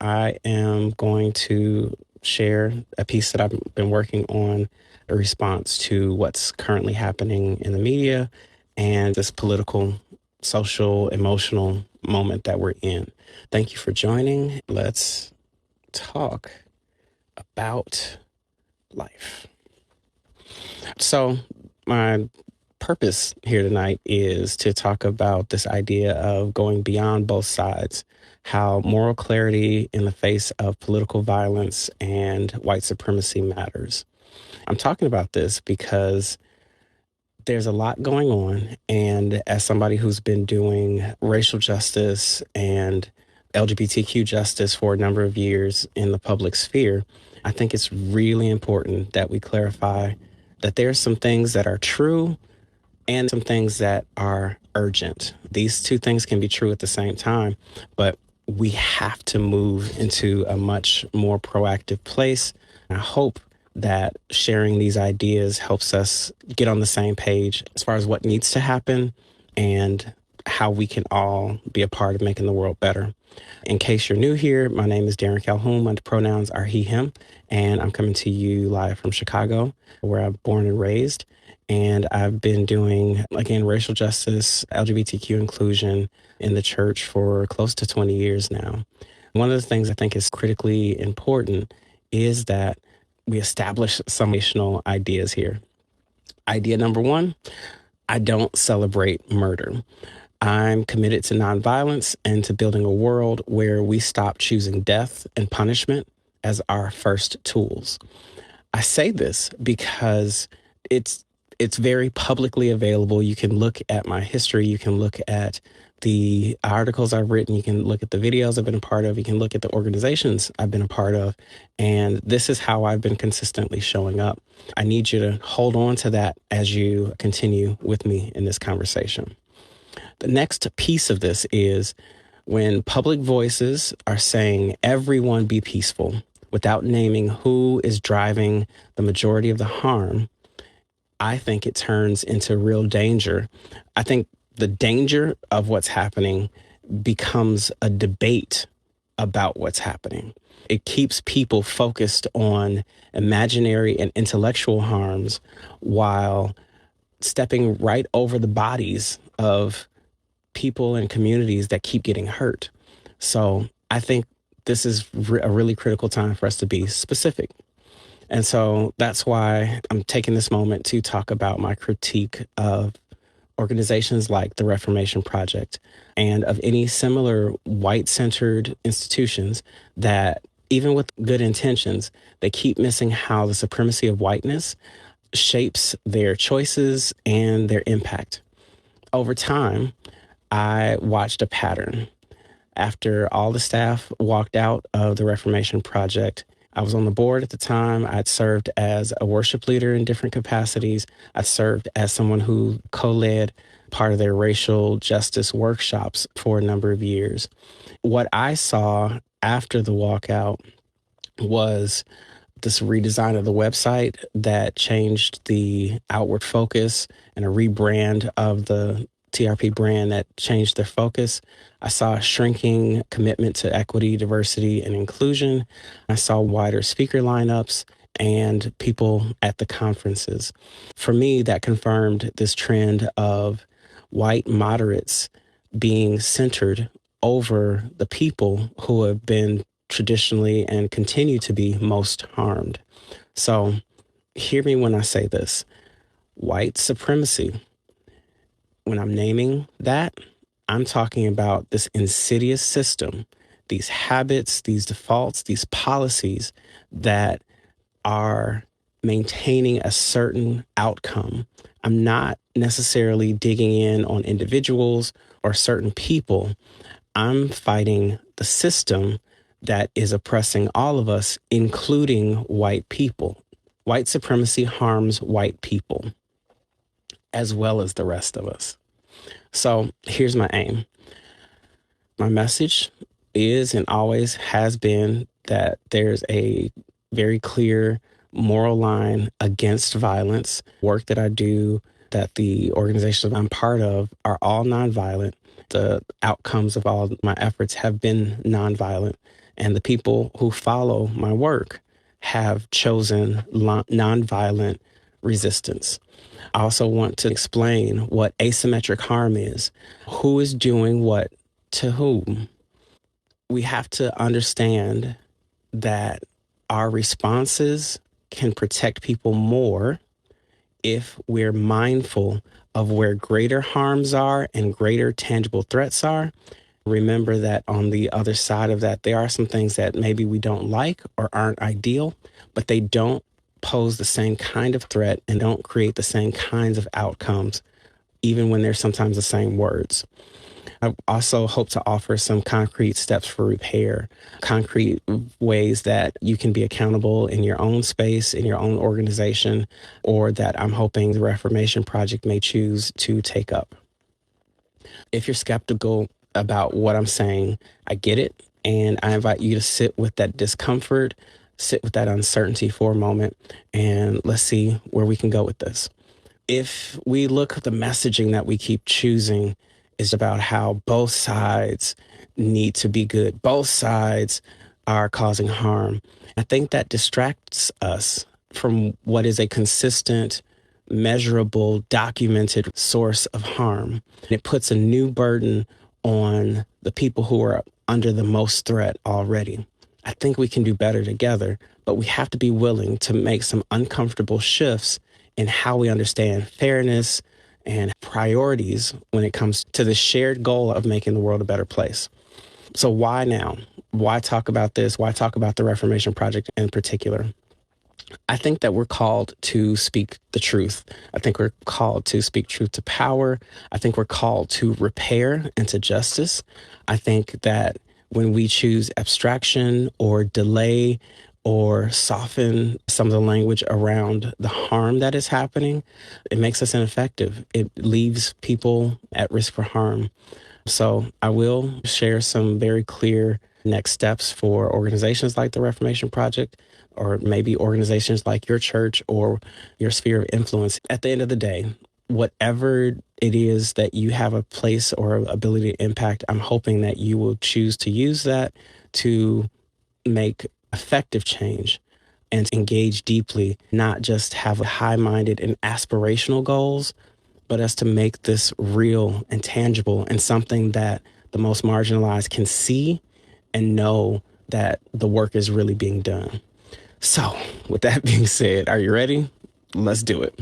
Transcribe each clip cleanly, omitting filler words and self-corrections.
I am going to share a piece that I've been working on, a response to what's currently happening in the media and this political, social, emotional moment that we're in. Thank you for joining. Let's talk about life. So, my purpose here tonight is to talk about this idea of going beyond both sides, how moral clarity in the face of political violence and white supremacy matters. I'm talking about this because there's a lot going on, and as somebody who's been doing racial justice and LGBTQ justice for a number of years in the public sphere, I think it's really important that we clarify that there's some things that are true and some things that are urgent. These two things can be true at the same time, but we have to move into a much more proactive place. I hope that sharing these ideas helps us get on the same page as far as what needs to happen and how we can all be a part of making the world better. In case you're new here, my name is Darren Calhoun. My pronouns are he, him, and I'm coming to you live from Chicago, where I'm born and raised. And I've been doing, again, racial justice, LGBTQ inclusion in the church for close to 20 years now. One of the things I think is critically important is that we establish some foundational ideas here. Idea number one, I don't celebrate murder. I'm committed to nonviolence and to building a world where we stop choosing death and punishment as our first tools. I say this because it's very publicly available. You can look at my history. You can look at the articles I've written. You can look at the videos I've been a part of. You can look at the organizations I've been a part of. And this is how I've been consistently showing up. I need you to hold on to that as you continue with me in this conversation. The next piece of this is when public voices are saying everyone be peaceful without naming who is driving the majority of the harm, I think it turns into real danger. I think the danger of what's happening becomes a debate about what's happening. It keeps people focused on imaginary and intellectual harms while stepping right over the bodies of people and communities that keep getting hurt. So I think this is a really critical time for us to be specific. And so that's why I'm taking this moment to talk about my critique of organizations like the Reformation Project and of any similar white-centered institutions that, even with good intentions, they keep missing how the supremacy of whiteness shapes their choices and their impact. Over time, I watched a pattern. After all the staff walked out of the Reformation Project, I was on the board at the time. I'd served as a worship leader in different capacities. I served as someone who co-led part of their racial justice workshops for a number of years. What I saw after the walkout was this redesign of the website that changed the outward focus and a rebrand of the TRP brand that changed their focus. I saw a shrinking commitment to equity, diversity, and inclusion. I saw wider speaker lineups and people at the conferences. For me, that confirmed this trend of white moderates being centered over the people who have been traditionally and continue to be most harmed. So hear me when I say this. White supremacy, when I'm naming that, I'm talking about this insidious system, these habits, these defaults, these policies that are maintaining a certain outcome. I'm not necessarily digging in on individuals or certain people. I'm fighting the system that is oppressing all of us, including white people. White supremacy harms white people, as well as the rest of us. So here's my aim. My message is and always has been that there's a very clear moral line against violence. Work that I do, that the organizations I'm part of are all nonviolent. The outcomes of all my efforts have been nonviolent. And the people who follow my work have chosen nonviolent resistance. I also want to explain what asymmetric harm is, who is doing what to whom. We have to understand that our responses can protect people more if we're mindful of where greater harms are and greater tangible threats are. Remember that on the other side of that, there are some things that maybe we don't like or aren't ideal, but they don't pose the same kind of threat and don't create the same kinds of outcomes, even when they're sometimes the same words. I also hope to offer some concrete steps for repair, concrete ways that you can be accountable in your own space, in your own organization, or that I'm hoping the Reformation Project may choose to take up. If you're skeptical about what I'm saying, I get it. And I invite you to sit with that discomfort, sit with that uncertainty for a moment, and let's see where we can go with this. If we look at the messaging that we keep choosing is about how both sides need to be good, both sides are causing harm, I think that distracts us from what is a consistent, measurable, documented source of harm. It puts a new burden on the people who are under the most threat already. I think we can do better together, but we have to be willing to make some uncomfortable shifts in how we understand fairness and priorities when it comes to the shared goal of making the world a better place. So why now? Why talk about this? Why talk about the Reformation Project in particular? I think that we're called to speak the truth. I think we're called to speak truth to power. I think we're called to repair and to justice. I think that when we choose abstraction or delay or soften some of the language around the harm that is happening, it makes us ineffective. It leaves people at risk for harm. So I will share some very clear next steps for organizations like the Reformation Project, or maybe organizations like your church or your sphere of influence. At the end of the day, whatever it is that you have a place or ability to impact, I'm hoping that you will choose to use that to make effective change and engage deeply, not just have high-minded and aspirational goals, but as to make this real and tangible and something that the most marginalized can see and know that the work is really being done. So with that being said, are you ready? Let's do it.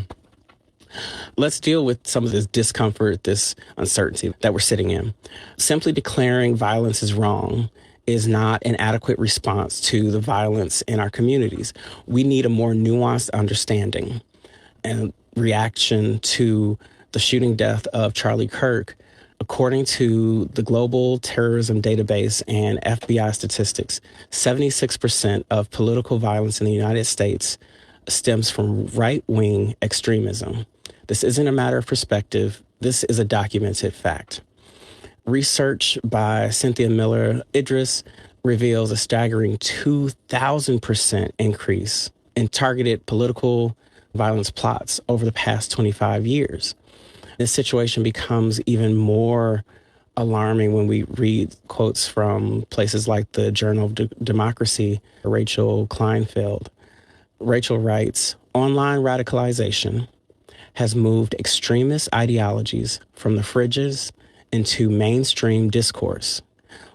Let's deal with some of this discomfort, this uncertainty that we're sitting in. Simply declaring violence is wrong is not an adequate response to the violence in our communities. We need a more nuanced understanding and reaction to the shooting death of Charlie Kirk. According to the Global Terrorism Database and FBI statistics, 76% of political violence in the United States stems from right-wing extremism. This isn't a matter of perspective. This is a documented fact. Research by Cynthia Miller Idris reveals a staggering 2,000% increase in targeted political violence plots over the past 25 years. This situation becomes even more alarming when we read quotes from places like the Journal of Democracy, Rachel Kleinfeld. Rachel writes, "Online radicalization has moved extremist ideologies from the fringes into mainstream discourse.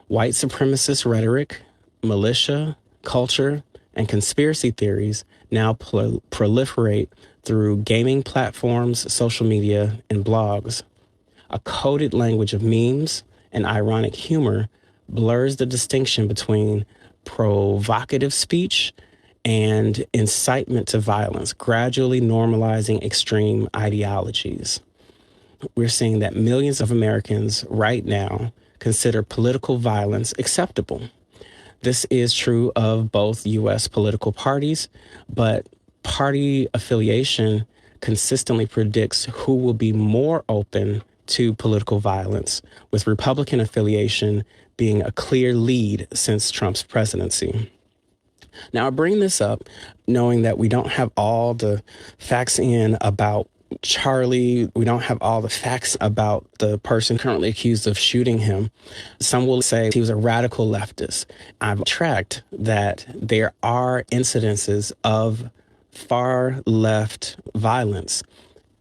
White supremacist rhetoric, militia, culture, and conspiracy theories now proliferate through gaming platforms, social media, and blogs. A coded language of memes and ironic humor blurs the distinction between provocative speech and incitement to violence, gradually normalizing extreme ideologies." We're seeing that millions of Americans right now consider political violence acceptable. This is true of both U.S. political parties, but party affiliation consistently predicts who will be more open to political violence, with Republican affiliation being a clear lead since Trump's presidency. Now, I bring this up knowing that we don't have all the facts in about Charlie, we don't have all the facts about the person currently accused of shooting him. Some will say he was a radical leftist. I've tracked that there are incidences of far left violence,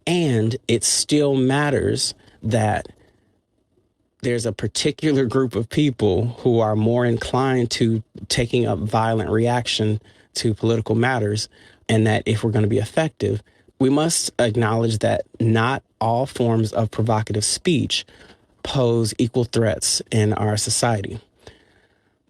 and it still matters that there's a particular group of people who are more inclined to taking up violent reaction to political matters, and that if we're going to be effective, we must acknowledge that not all forms of provocative speech pose equal threats in our society.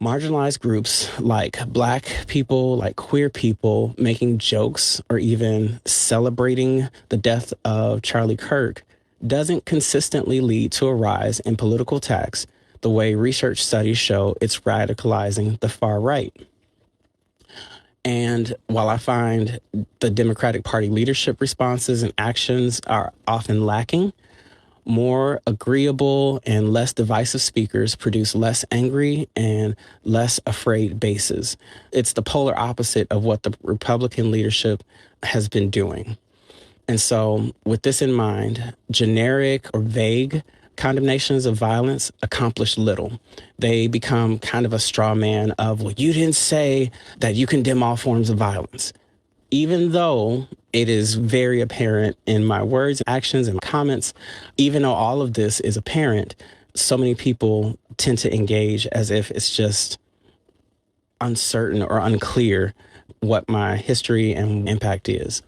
Marginalized groups like Black people, like queer people, making jokes or even celebrating the death of Charlie Kirk doesn't consistently lead to a rise in political attacks the way research studies show it's radicalizing the far right. And while I find the Democratic Party leadership responses and actions are often lacking, more agreeable and less divisive speakers produce less angry and less afraid bases. It's the polar opposite of what the Republican leadership has been doing. And so with this in mind, generic or vague condemnations of violence accomplish little. They become kind of a straw man of, well, you didn't say that you condemn all forms of violence. Even though it is very apparent in my words, actions, and comments, even though all of this is apparent, so many people tend to engage as if it's just uncertain or unclear what my history and impact is.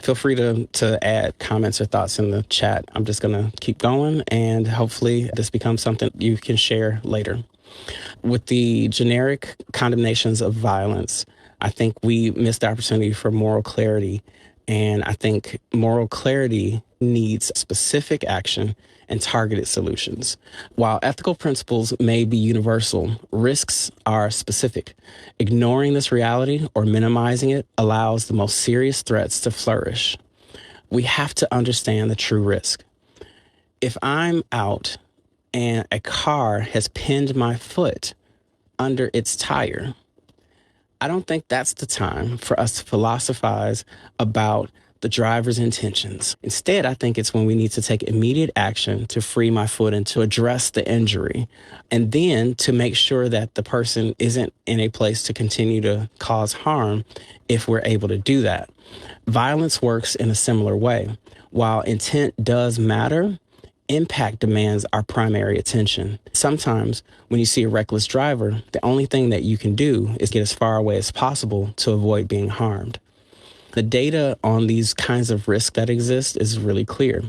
Feel free to add comments or thoughts in the chat. I'm just going to keep going, and hopefully this becomes something you can share later. With the generic condemnations of violence, I think we missed the opportunity for moral clarity. And I think moral clarity needs specific action and targeted solutions. While ethical principles may be universal, risks are specific. Ignoring this reality or minimizing it allows the most serious threats to flourish. We have to understand the true risk. If I'm out and a car has pinned my foot under its tire, I don't think that's the time for us to philosophize about the driver's intentions. Instead, I think it's when we need to take immediate action to free my foot and to address the injury, and then to make sure that the person isn't in a place to continue to cause harm if we're able to do that. Violence works in a similar way. While intent does matter, impact demands our primary attention. Sometimes when you see a reckless driver, the only thing that you can do is get as far away as possible to avoid being harmed. The data on these kinds of risks that exist is really clear.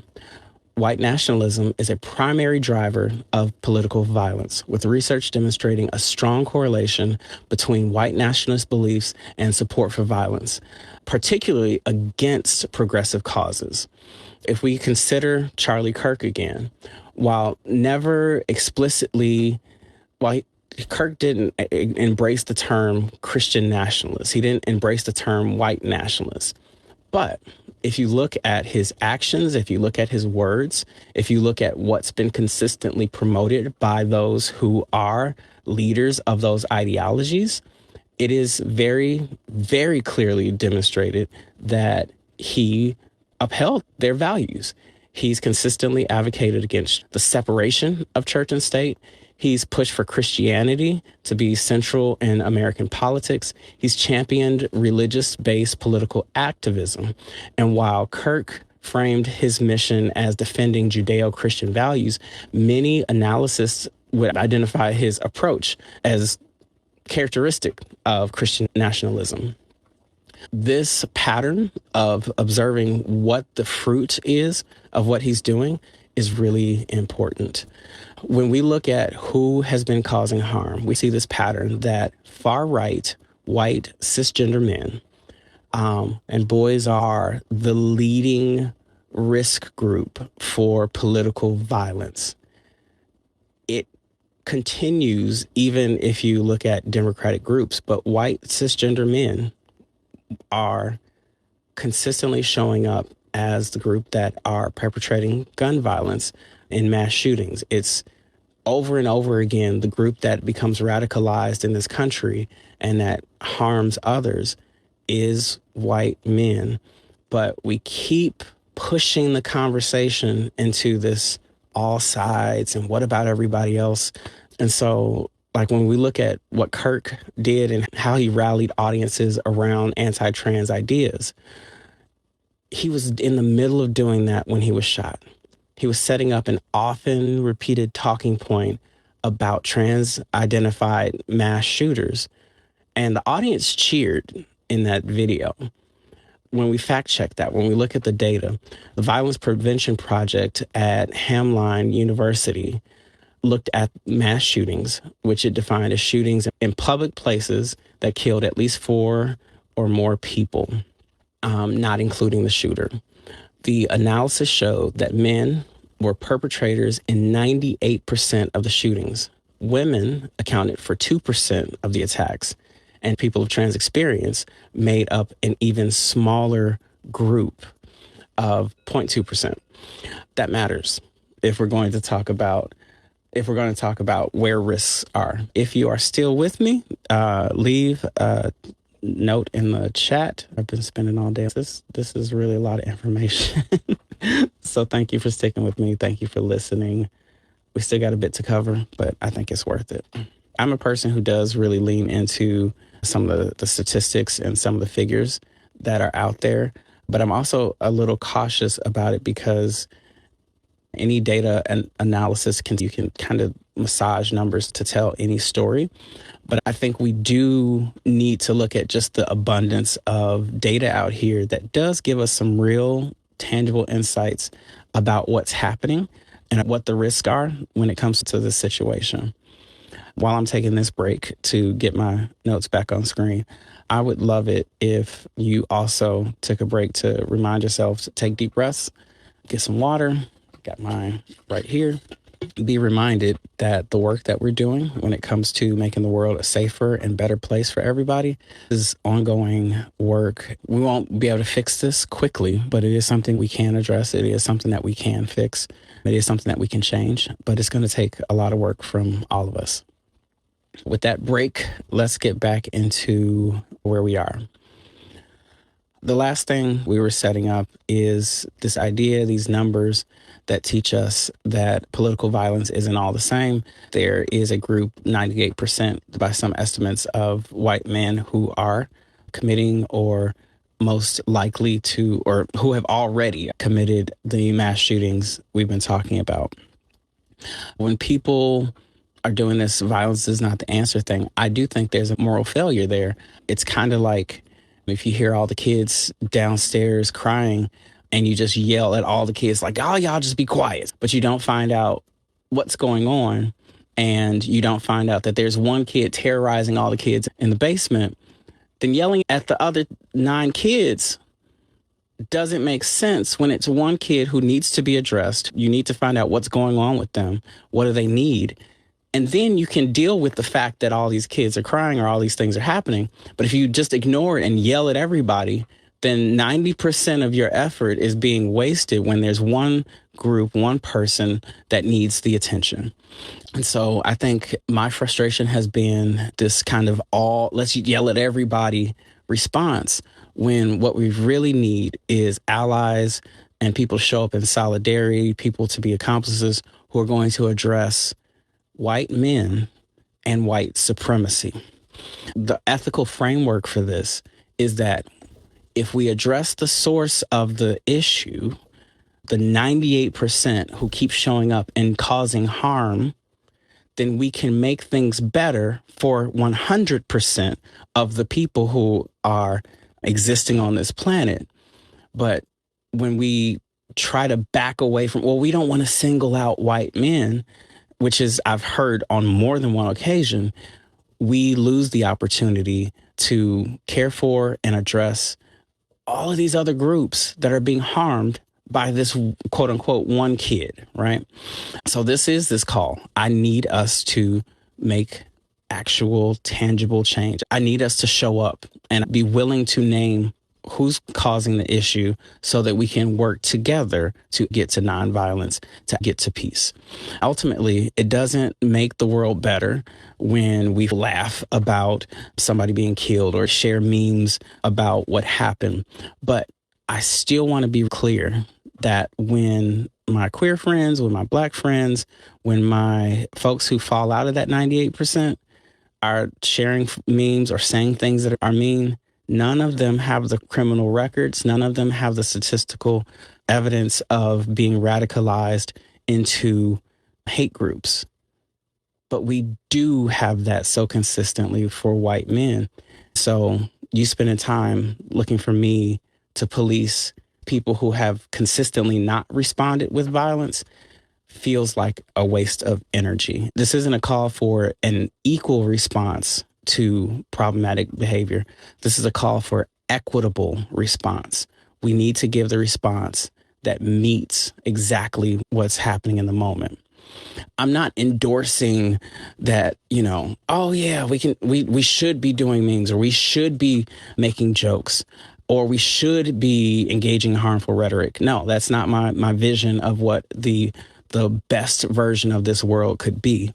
White nationalism is a primary driver of political violence, with research demonstrating a strong correlation between white nationalist beliefs and support for violence, particularly against progressive causes. If we consider Charlie Kirk again, while never explicitly, Kirk didn't embrace the term Christian nationalist. He didn't embrace the term white nationalist. But if you look at his actions, if you look at his words, if you look at what's been consistently promoted by those who are leaders of those ideologies, it is very, very clearly demonstrated that he upheld their values. He's consistently advocated against the separation of church and state. He's pushed for Christianity to be central in American politics. He's championed religious-based political activism. And while Kirk framed his mission as defending Judeo-Christian values, many analysts would identify his approach as characteristic of Christian nationalism. This pattern of observing what the fruit is of what he's doing is really important. When we look at who has been causing harm, we see this pattern that far-right, white, cisgender men and boys are the leading risk group for political violence. It continues even if you look at Democratic groups, but white, cisgender men are consistently showing up as the group that are perpetrating gun violence in mass shootings. It's over and over again the group that becomes radicalized in this country and that harms others is white men. But we keep pushing the conversation into this all sides and what about everybody else. And so, like, when we look at what Kirk did and how he rallied audiences around anti-trans ideas, he was in the middle of doing that when he was shot. He was setting up an often repeated talking point about trans-identified mass shooters. And the audience cheered in that video. When we fact check that, when we look at the data, the Violence Prevention Project at Hamline University looked at mass shootings, which it defined as shootings in public places that killed at least 4 or more people, not including the shooter. The analysis showed that men were perpetrators in 98% of the shootings. Women accounted for 2% of the attacks, and people of trans experience made up an even smaller group of 0.2%. That matters if we're going to talk about where risks are. If you are still with me, leave a note in the chat. I've been spending all day. This is really a lot of information. So thank you for sticking with me. Thank you for listening. We still got a bit to cover, but I think it's worth it. I'm a person who does really lean into some of the statistics and some of the figures that are out there, but I'm also a little cautious about it because any data and analysis you can kind of massage numbers to tell any story. But I think we do need to look at just the abundance of data out here that does give us some real tangible insights about what's happening and what the risks are when it comes to this situation. While I'm taking this break to get my notes back on screen, I would love it if you also took a break to remind yourself to take deep breaths, get some water. Got mine right here. Be reminded that the work that we're doing when it comes to making the world a safer and better place for everybody is ongoing work. We won't be able to fix this quickly, but it is something we can address. It is something that we can fix. It is something that we can change, but it's going to take a lot of work from all of us. With that break, let's get back into where we are. The last thing we were setting up is this idea, these numbers that teach us that political violence isn't all the same. There is a group, 98% by some estimates, of white men who are committing or most likely to, or who have already committed the mass shootings we've been talking about. When people are doing this violence is not the answer thing, I do think there's a moral failure there. It's kind of like if you hear all the kids downstairs crying and you just yell at all the kids like, oh, y'all just be quiet. But you don't find out what's going on, and you don't find out that there's one kid terrorizing all the kids in the basement. Then yelling at the other 9 kids doesn't make sense when it's one kid who needs to be addressed. You need to find out what's going on with them. What do they need? And then you can deal with the fact that all these kids are crying or all these things are happening. But if you just ignore it and yell at everybody, then 90% of your effort is being wasted when there's one group, one person that needs the attention. And so I think my frustration has been this kind of let's yell at everybody response, when what we really need is allies and people to show up in solidarity, people to be accomplices who are going to address white men and white supremacy. The ethical framework for this is that if we address the source of the issue, the 98% who keep showing up and causing harm, then we can make things better for 100% of the people who are existing on this planet. But when we try to back away from, well, we don't want to single out white men, which is, I've heard on more than one occasion, we lose the opportunity to care for and address all of these other groups that are being harmed by this quote unquote one kid, right? So this is this call. I need us to make actual tangible change. I need us to show up and be willing to name who's causing the issue so that we can work together to get to nonviolence, to get to peace. Ultimately, it doesn't make the world better when we laugh about somebody being killed or share memes about what happened. But I still want to be clear that when my queer friends, when my Black friends, when my folks who fall out of that 98% are sharing memes or saying things that are mean, none of them have the criminal records. None of them have the statistical evidence of being radicalized into hate groups. But we do have that so consistently for white men. So you spending time looking for me to police people who have consistently not responded with violence feels like a waste of energy. This isn't a call for an equal response to problematic behavior. This is a call for equitable response. We need to give the response that meets exactly what's happening in the moment. I'm not endorsing that, oh yeah, we should be doing memes, or we should be making jokes, or we should be engaging in harmful rhetoric. No, that's not my vision of what the best version of this world could be.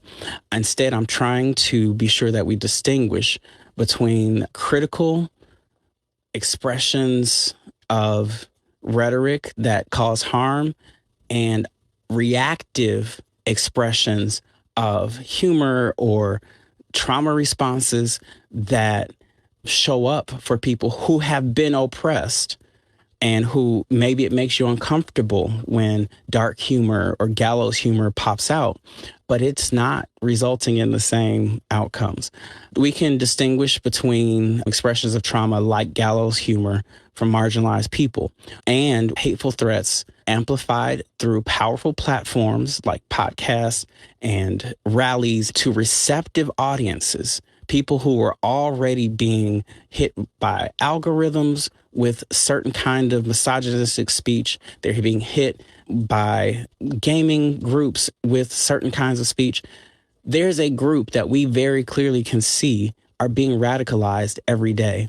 Instead, I'm trying to be sure that we distinguish between critical expressions of rhetoric that cause harm and reactive expressions of humor or trauma responses that show up for people who have been oppressed and who maybe it makes you uncomfortable when dark humor or gallows humor pops out, but it's not resulting in the same outcomes. We can distinguish between expressions of trauma like gallows humor from marginalized people and hateful threats amplified through powerful platforms like podcasts and rallies to receptive audiences, people who are already being hit by algorithms with certain kind of misogynistic speech. They're being hit by gaming groups with certain kinds of speech. There's a group that we very clearly can see are being radicalized every day.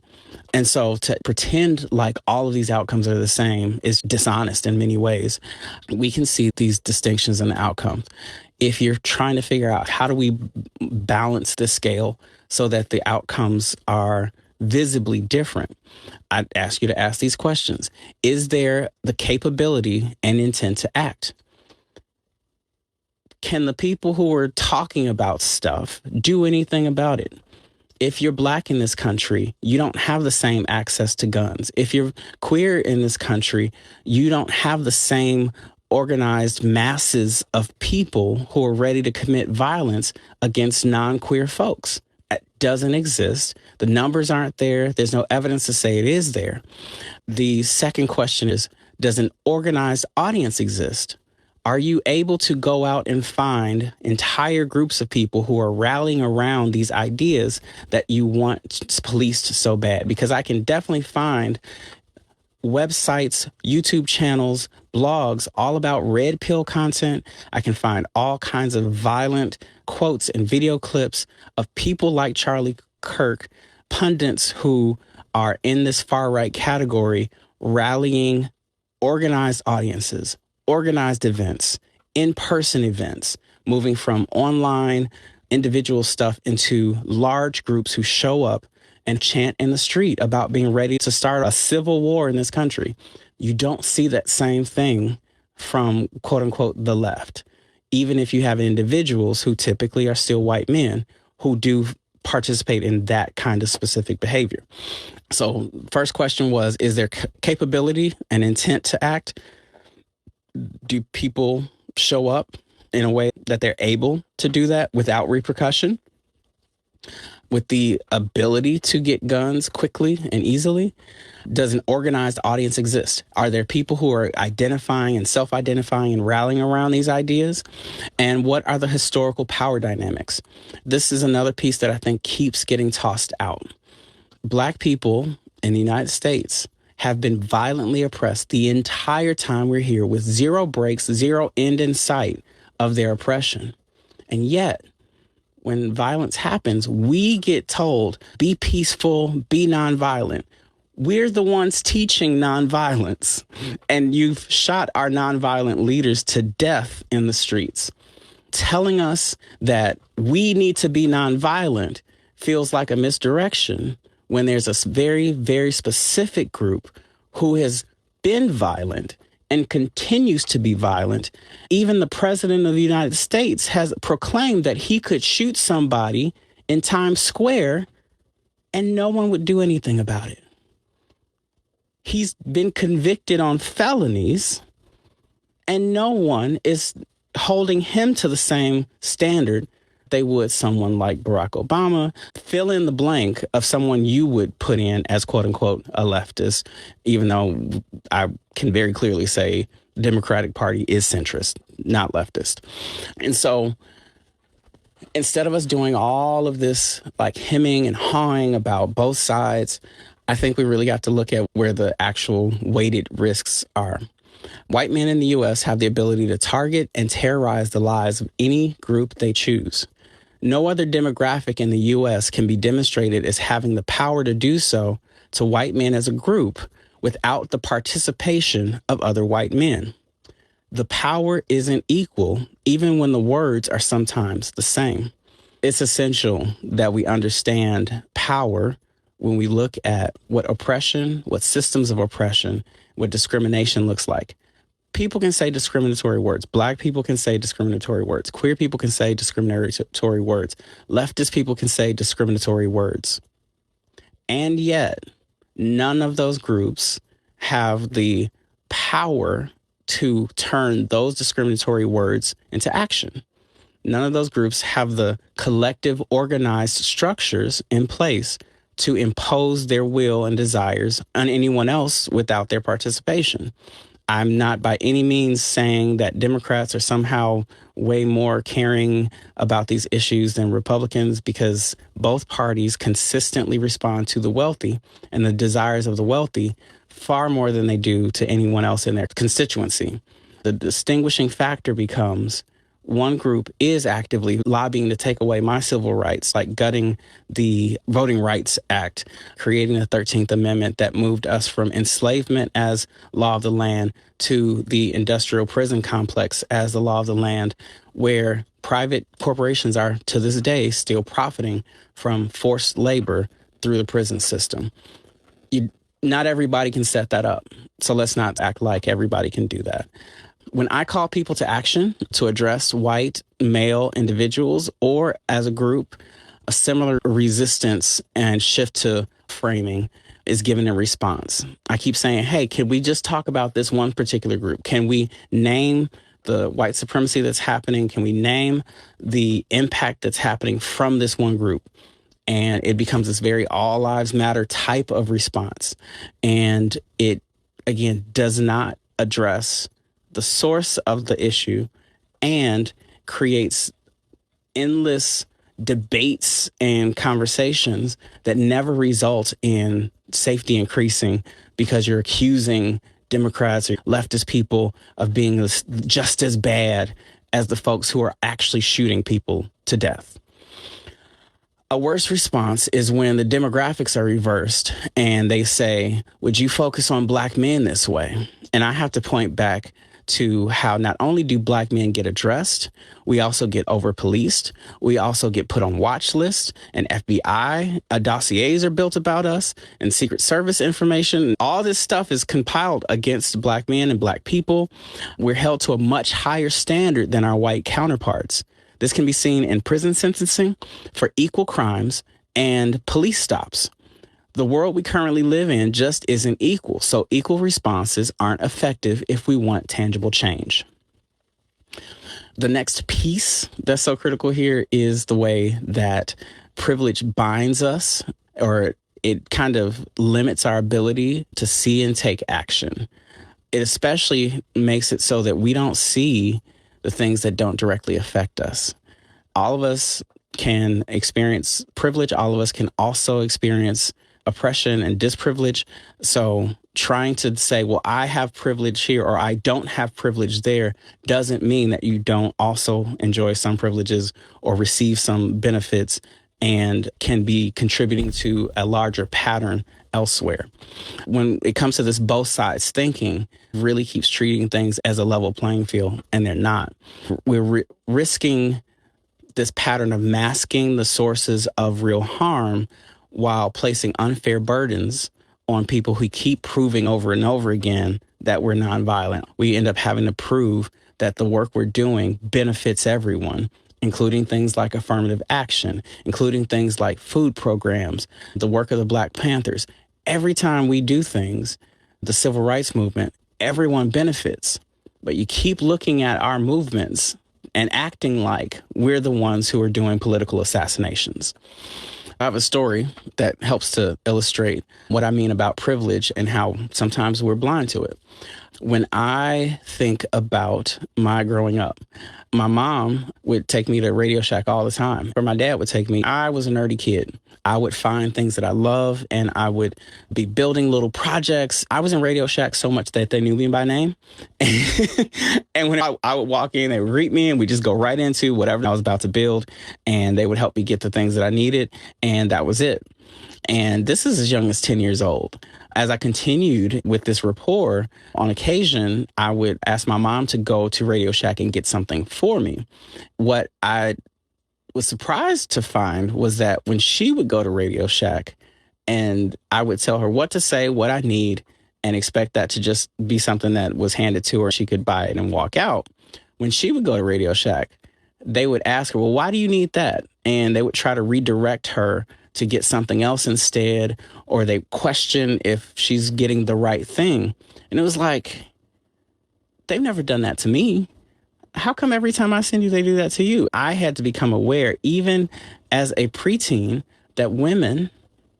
And so to pretend like all of these outcomes are the same is dishonest in many ways. We can see these distinctions in the outcomes. If you're trying to figure out how do we balance the scale so that the outcomes are visibly different, I'd ask you to ask these questions. Is there the capability and intent to act? Can the people who are talking about stuff do anything about it? If you're Black in this country, you don't have the same access to guns. If you're queer in this country, you don't have the same organized masses of people who are ready to commit violence against non-queer folks. It doesn't exist. The numbers aren't there. There's no evidence to say it is there. The second question is, does an organized audience exist? Are you able to go out and find entire groups of people who are rallying around these ideas that you want policed so bad? Because I can definitely find websites, YouTube channels, blogs, all about red pill content. I can find all kinds of violent quotes and video clips of people like Charlie Kirk, pundits who are in this far right category, rallying organized audiences, organized events, in-person events, moving from online individual stuff into large groups who show up and chant in the street about being ready to start a civil war in this country. You don't see that same thing from, quote unquote, the left, even if you have individuals who typically are still white men who do participate in that kind of specific behavior. So first question was, is there capability and intent to act? Do people show up in a way that they're able to do that without repercussion, with the ability to get guns quickly and easily? Does an organized audience exist? Are there people who are identifying and self-identifying and rallying around these ideas? And what are the historical power dynamics? This is another piece that I think keeps getting tossed out. Black people in the United States have been violently oppressed the entire time we're here, with zero breaks, zero end in sight of their oppression. And yet, when violence happens, we get told, be peaceful, be nonviolent. We're the ones teaching nonviolence, and you've shot our nonviolent leaders to death in the streets. Telling us that we need to be nonviolent feels like a misdirection when there's a very, very specific group who has been violent and continues to be violent. Even the president of the United States has proclaimed that he could shoot somebody in Times Square and no one would do anything about it. He's been convicted on felonies and no one is holding him to the same standard they would someone like Barack Obama. Fill in the blank of someone you would put in as quote unquote a leftist, even though I can very clearly say the Democratic Party is centrist, not leftist. And so instead of us doing all of this like hemming and hawing about both sides, I think we really got to look at where the actual weighted risks are. White men in the U.S. have the ability to target and terrorize the lives of any group they choose. No other demographic in the U.S. can be demonstrated as having the power to do so to white men as a group without the participation of other white men. The power isn't equal, even when the words are sometimes the same. It's essential that we understand power when we look at what oppression, what systems of oppression, what discrimination looks like. People can say discriminatory words. Black people can say discriminatory words. Queer people can say discriminatory words. Leftist people can say discriminatory words. And yet, none of those groups have the power to turn those discriminatory words into action. None of those groups have the collective organized structures in place to impose their will and desires on anyone else without their participation. I'm not by any means saying that Democrats are somehow way more caring about these issues than Republicans, because both parties consistently respond to the wealthy and the desires of the wealthy far more than they do to anyone else in their constituency. The distinguishing factor becomes one group is actively lobbying to take away my civil rights, like gutting the Voting Rights Act, creating the 13th Amendment that moved us from enslavement as law of the land to the industrial prison complex as the law of the land, where private corporations are to this day still profiting from forced labor through the prison system. Not everybody can set that up, so let's not act like everybody can do that. When I call people to action to address white male individuals or as a group, a similar resistance and shift to framing is given in response. I keep saying, hey, can we just talk about this one particular group? Can we name the white supremacy that's happening? Can we name the impact that's happening from this one group? And it becomes this very all lives matter type of response. And it, again, does not address the source of the issue and creates endless debates and conversations that never result in safety increasing, because you're accusing Democrats or leftist people of being just as bad as the folks who are actually shooting people to death. A worse response is when the demographics are reversed and they say, would you focus on black men this way? And I have to point back to how not only do black men get addressed, we also get over-policed. We also get put on watch lists, and FBI dossiers are built about us, and Secret Service information. All this stuff is compiled against black men and black people. We're held to a much higher standard than our white counterparts. This can be seen in prison sentencing for equal crimes and police stops. The world we currently live in just isn't equal, so equal responses aren't effective if we want tangible change. The next piece that's so critical here is the way that privilege binds us, or it kind of limits our ability to see and take action. It especially makes it so that we don't see the things that don't directly affect us. All of us can experience privilege. All of us can also experience oppression and disprivilege. So trying to say, well, I have privilege here or I don't have privilege there doesn't mean that you don't also enjoy some privileges or receive some benefits and can be contributing to a larger pattern elsewhere. When it comes to this both sides thinking, really keeps treating things as a level playing field, and they're not. We're risking this pattern of masking the sources of real harm while placing unfair burdens on people who keep proving over and over again that we're nonviolent. We end up having to prove that the work we're doing benefits everyone, including things like affirmative action, including things like food programs, the work of the Black Panthers. Every time we do things, the civil rights movement, everyone benefits. But you keep looking at our movements and acting like we're the ones who are doing political assassinations. I have a story that helps to illustrate what I mean about privilege and how sometimes we're blind to it. When I think about my growing up, my mom would take me to Radio Shack all the time, or my dad would take me. I was a nerdy kid. I would find things that I love, and I would be building little projects. I was in Radio Shack so much that they knew me by name. And when I would walk in, they would greet me, and we just go right into whatever I was about to build, and they would help me get the things that I needed, and that was it. And this is as young as 10 years old. As I continued with this rapport, on occasion, I would ask my mom to go to Radio Shack and get something for me. What I was surprised to find was that when she would go to Radio Shack and I would tell her what to say, what I need, and expect that to just be something that was handed to her, she could buy it and walk out. When she would go to Radio Shack, they would ask her, well, why do you need that? And they would try to redirect her to get something else instead, or they question if she's getting the right thing. And it was like, they've never done that to me. How come every time I send you, they do that to you? I had to become aware, even as a preteen, that women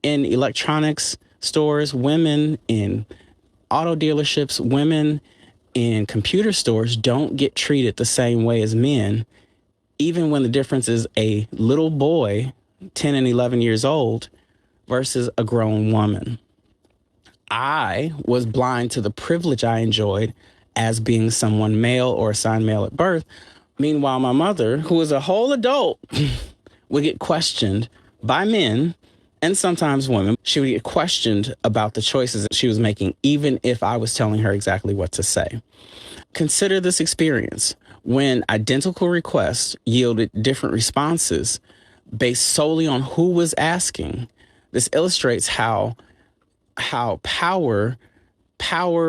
in electronics stores, women in auto dealerships, women in computer stores don't get treated the same way as men, even when the difference is a little boy 10 and 11 years old versus a grown woman. I was blind to the privilege I enjoyed as being someone male or assigned male at birth. Meanwhile, my mother, who was a whole adult, would get questioned by men and sometimes women. She would get questioned about the choices that she was making, even if I was telling her exactly what to say. Consider this experience. When identical requests yielded different responses based solely on who was asking, this illustrates how power,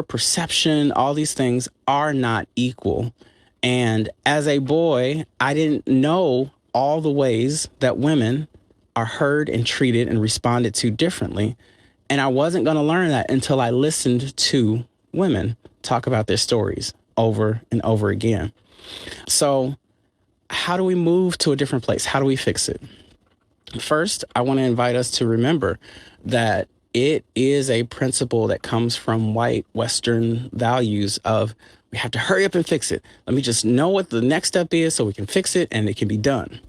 perception, all these things are not equal. And as a boy, I didn't know all the ways that women are heard and treated and responded to differently. And I wasn't going to learn that until I listened to women talk about their stories over and over again. So how do we move to a different place? How do we fix it? First, I want to invite us to remember that it is a principle that comes from white Western values of we have to hurry up and fix it. Let me just know what the next step is so we can fix it and it can be done.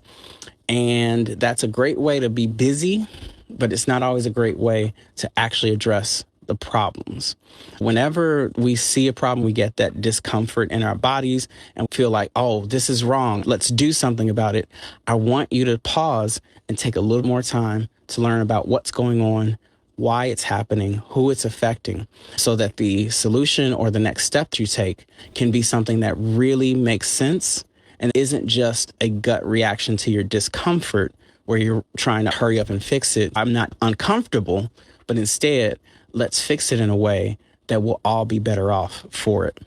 And that's a great way to be busy, but it's not always a great way to actually address the problems. Whenever we see a problem, we get that discomfort in our bodies and feel like, oh, this is wrong. Let's do something about it. I want you to pause and take a little more time to learn about what's going on, why it's happening, who it's affecting, so that the solution or the next step you take can be something that really makes sense and isn't just a gut reaction to your discomfort where you're trying to hurry up and fix it. I'm not uncomfortable, but instead, let's fix it in a way that we'll all be better off for it.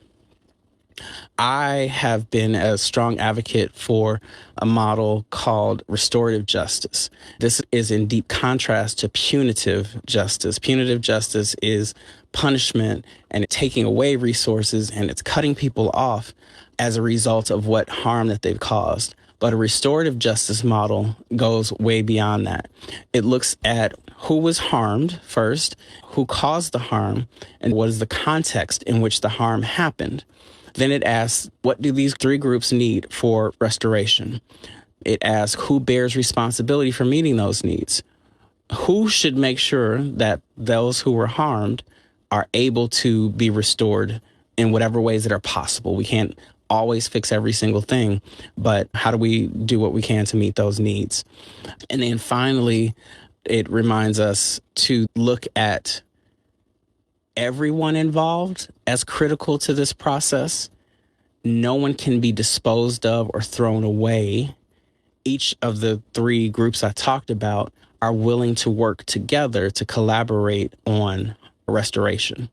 I have been a strong advocate for a model called restorative justice. This is in deep contrast to punitive justice. Punitive justice is punishment and it's taking away resources and it's cutting people off as a result of what harm that they've caused. But a restorative justice model goes way beyond that. It looks at who was harmed first, who caused the harm, and what is the context in which the harm happened. Then it asks, what do these three groups need for restoration? It asks, who bears responsibility for meeting those needs? Who should make sure that those who were harmed are able to be restored in whatever ways that are possible? We can't always fix every single thing, but how do we do what we can to meet those needs? And then finally, it reminds us to look at everyone involved as critical to this process. No one can be disposed of or thrown away. Each of the three groups I talked about are willing to work together to collaborate on restoration.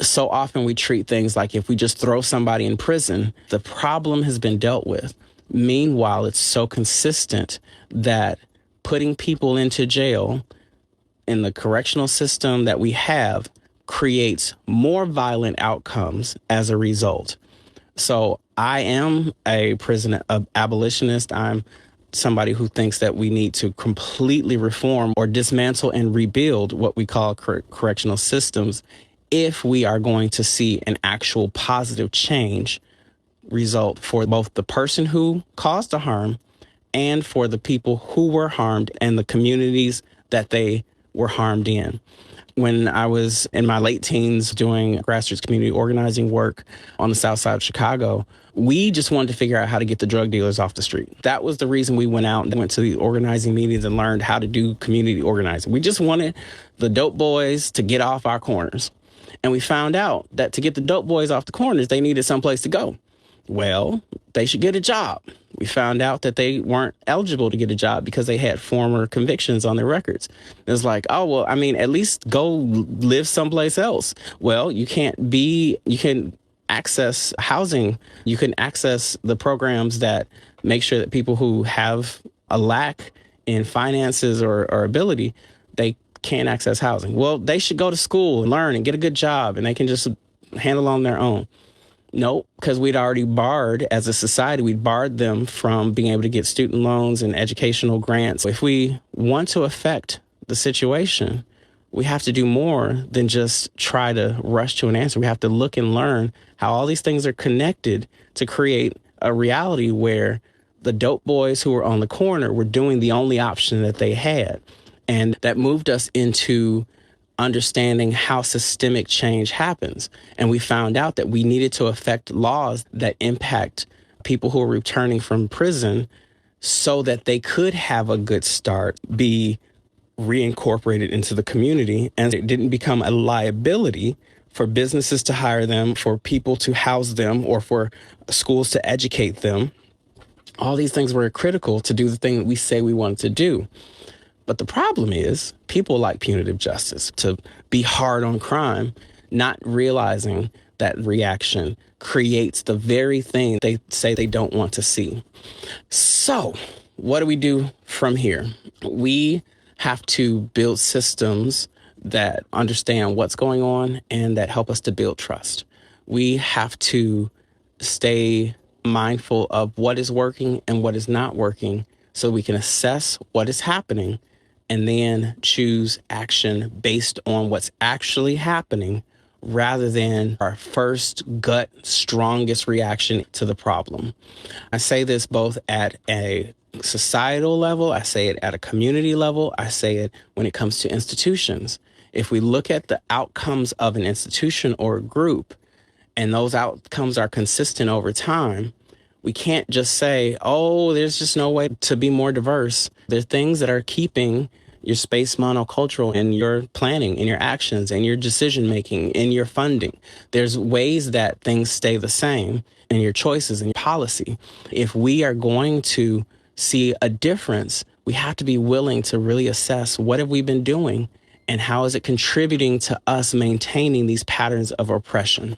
So often we treat things like if we just throw somebody in prison, the problem has been dealt with. Meanwhile, it's so consistent that putting people into jail in the correctional system that we have creates more violent outcomes as a result. So I am a prison abolitionist. I'm somebody who thinks that we need to completely reform or dismantle and rebuild what we call correctional systems if we are going to see an actual positive change result for both the person who caused the harm and for the people who were harmed and the communities that they were harmed in. When I was in my late teens doing grassroots community organizing work on the south side of Chicago, we just wanted to figure out how to get the drug dealers off the street. That was the reason we went out and went to the organizing meetings and learned how to do community organizing. We just wanted the dope boys to get off our corners. And we found out that to get the dope boys off the corners, they needed someplace to go. Well, they should get a job. We found out that they weren't eligible to get a job because they had former convictions on their records. It was like, oh, well, I mean, at least go live someplace else. Well, you can access housing. You can access the programs that make sure that people who have a lack in finances or ability, they can't access housing. Well, they should go to school and learn and get a good job, and they can just handle on their own. No, because we'd already barred, as a society, we'd barred them from being able to get student loans and educational grants. If we want to affect the situation, we have to do more than just try to rush to an answer. We have to look and learn how all these things are connected to create a reality where the dope boys who were on the corner were doing the only option that they had. And that moved us into understanding how systemic change happens. And we found out that we needed to affect laws that impact people who are returning from prison so that they could have a good start, be reincorporated into the community, and it didn't become a liability for businesses to hire them, for people to house them, or for schools to educate them. All these things were critical to do the thing that we say we wanted to do. But the problem is people like punitive justice, to be hard on crime, not realizing that reaction creates the very thing they say they don't want to see. So what do we do from here? We have to build systems that understand what's going on and that help us to build trust. We have to stay mindful of what is working and what is not working so we can assess what is happening and then choose action based on what's actually happening rather than our first gut, strongest reaction to the problem. I say this both at a societal level, I say it at a community level, I say it when it comes to institutions. If we look at the outcomes of an institution or a group, and those outcomes are consistent over time, we can't just say, oh, there's just no way to be more diverse. There are things that are keeping your space monocultural in your planning, in your actions, in your decision-making, in your funding. There's ways that things stay the same in your choices and your policy. If we are going to see a difference, we have to be willing to really assess what have we been doing and how is it contributing to us maintaining these patterns of oppression.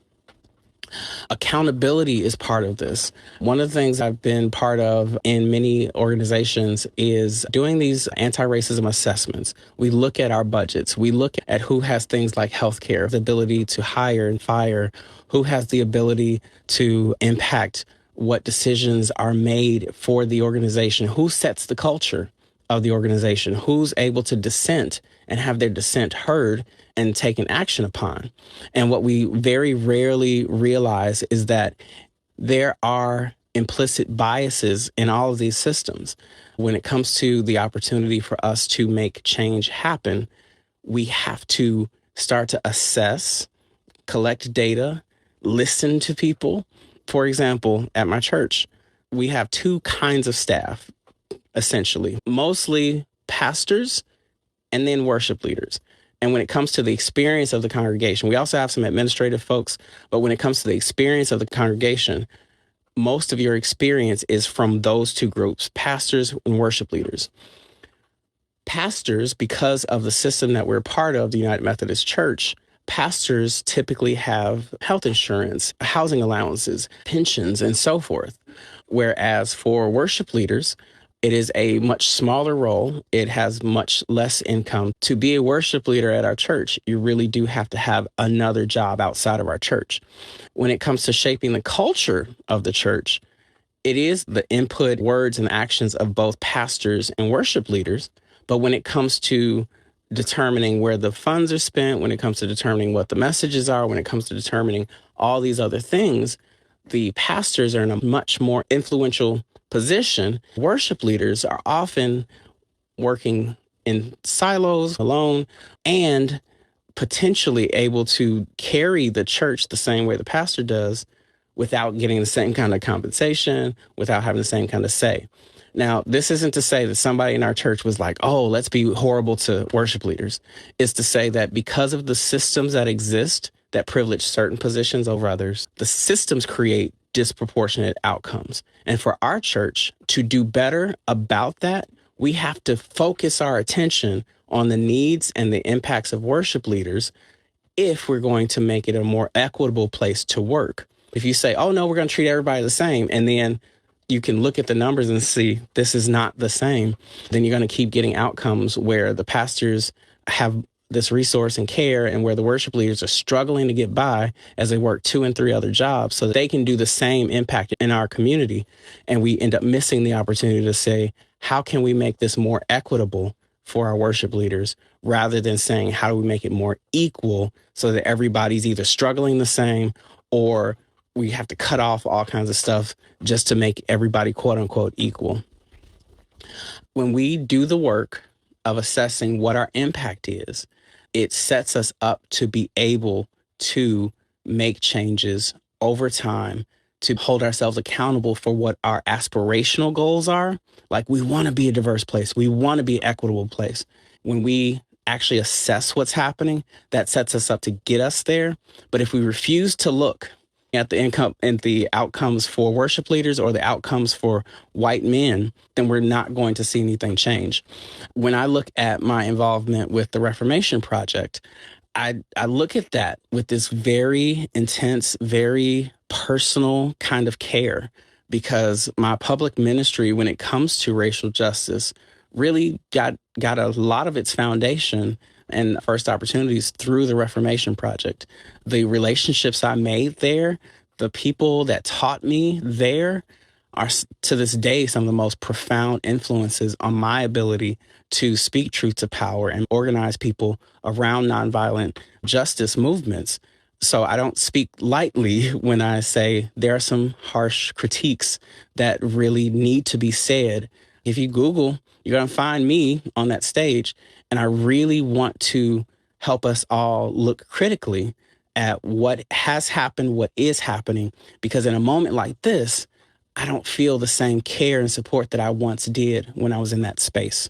Accountability is part of this. One of the things I've been part of in many organizations is doing these anti-racism assessments. We look at our budgets. We look at who has things like healthcare, the ability to hire and fire, who has the ability to impact what decisions are made for the organization, who sets the culture of the organization, who's able to dissent and have their dissent heard and taken action upon. And what we very rarely realize is that there are implicit biases in all of these systems. When it comes to the opportunity for us to make change happen, we have to start to assess, collect data, listen to people. For example, at my church, we have two kinds of staff, essentially, mostly pastors and then worship leaders. And when it comes to the experience of the congregation, we also have some administrative folks, but when it comes to the experience of the congregation, most of your experience is from those two groups, pastors and worship leaders. Pastors, because of the system that we're part of, the United Methodist Church, Pastors typically have health insurance, housing allowances, pensions, and so forth. Whereas for worship leaders, it is a much smaller role. It has much less income. To be a worship leader at our church, you really do have to have another job outside of our church. When it comes to shaping the culture of the church, it is the input, words, and actions of both pastors and worship leaders. But when it comes to determining where the funds are spent, when it comes to determining what the messages are, when it comes to determining all these other things, the pastors are in a much more influential position. Worship leaders are often working in silos alone and potentially able to carry the church the same way the pastor does without getting the same kind of compensation, without having the same kind of say. Now, this isn't to say that somebody in our church was like, oh, let's be horrible to worship leaders. It's to say that because of the systems that exist that privilege certain positions over others, the systems create disproportionate outcomes. And for our church to do better about that, we have to focus our attention on the needs and the impacts of worship leaders if we're going to make it a more equitable place to work. If you say, oh, no, we're going to treat everybody the same, and then you can look at the numbers and see this is not the same, then you're going to keep getting outcomes where the pastors have this resource and care and where the worship leaders are struggling to get by as they work 2 and 3 other jobs so that they can do the same impact in our community. And we end up missing the opportunity to say, how can we make this more equitable for our worship leaders, rather than saying, how do we make it more equal so that everybody's either struggling the same or we have to cut off all kinds of stuff just to make everybody, quote unquote, equal. When we do the work of assessing what our impact is, it sets us up to be able to make changes over time, to hold ourselves accountable for what our aspirational goals are. Like, we want to be a diverse place. We want to be an equitable place. When we actually assess what's happening, that sets us up to get us there. But if we refuse to look at the income and the outcomes for worship leaders or the outcomes for white men, then we're not going to see anything change. When I look at my involvement with the Reformation Project, I look at that with this very intense, very personal kind of care, because my public ministry, when it comes to racial justice, really got a lot of its foundation and first opportunities through the Reformation Project. The relationships I made there, the people that taught me there, are to this day some of the most profound influences on my ability to speak truth to power and organize people around nonviolent justice movements. So I don't speak lightly when I say there are some harsh critiques that really need to be said. If you Google, you're going to find me on that stage. And I really want to help us all look critically at what has happened, what is happening, because in a moment like this, I don't feel the same care and support that I once did when I was in that space.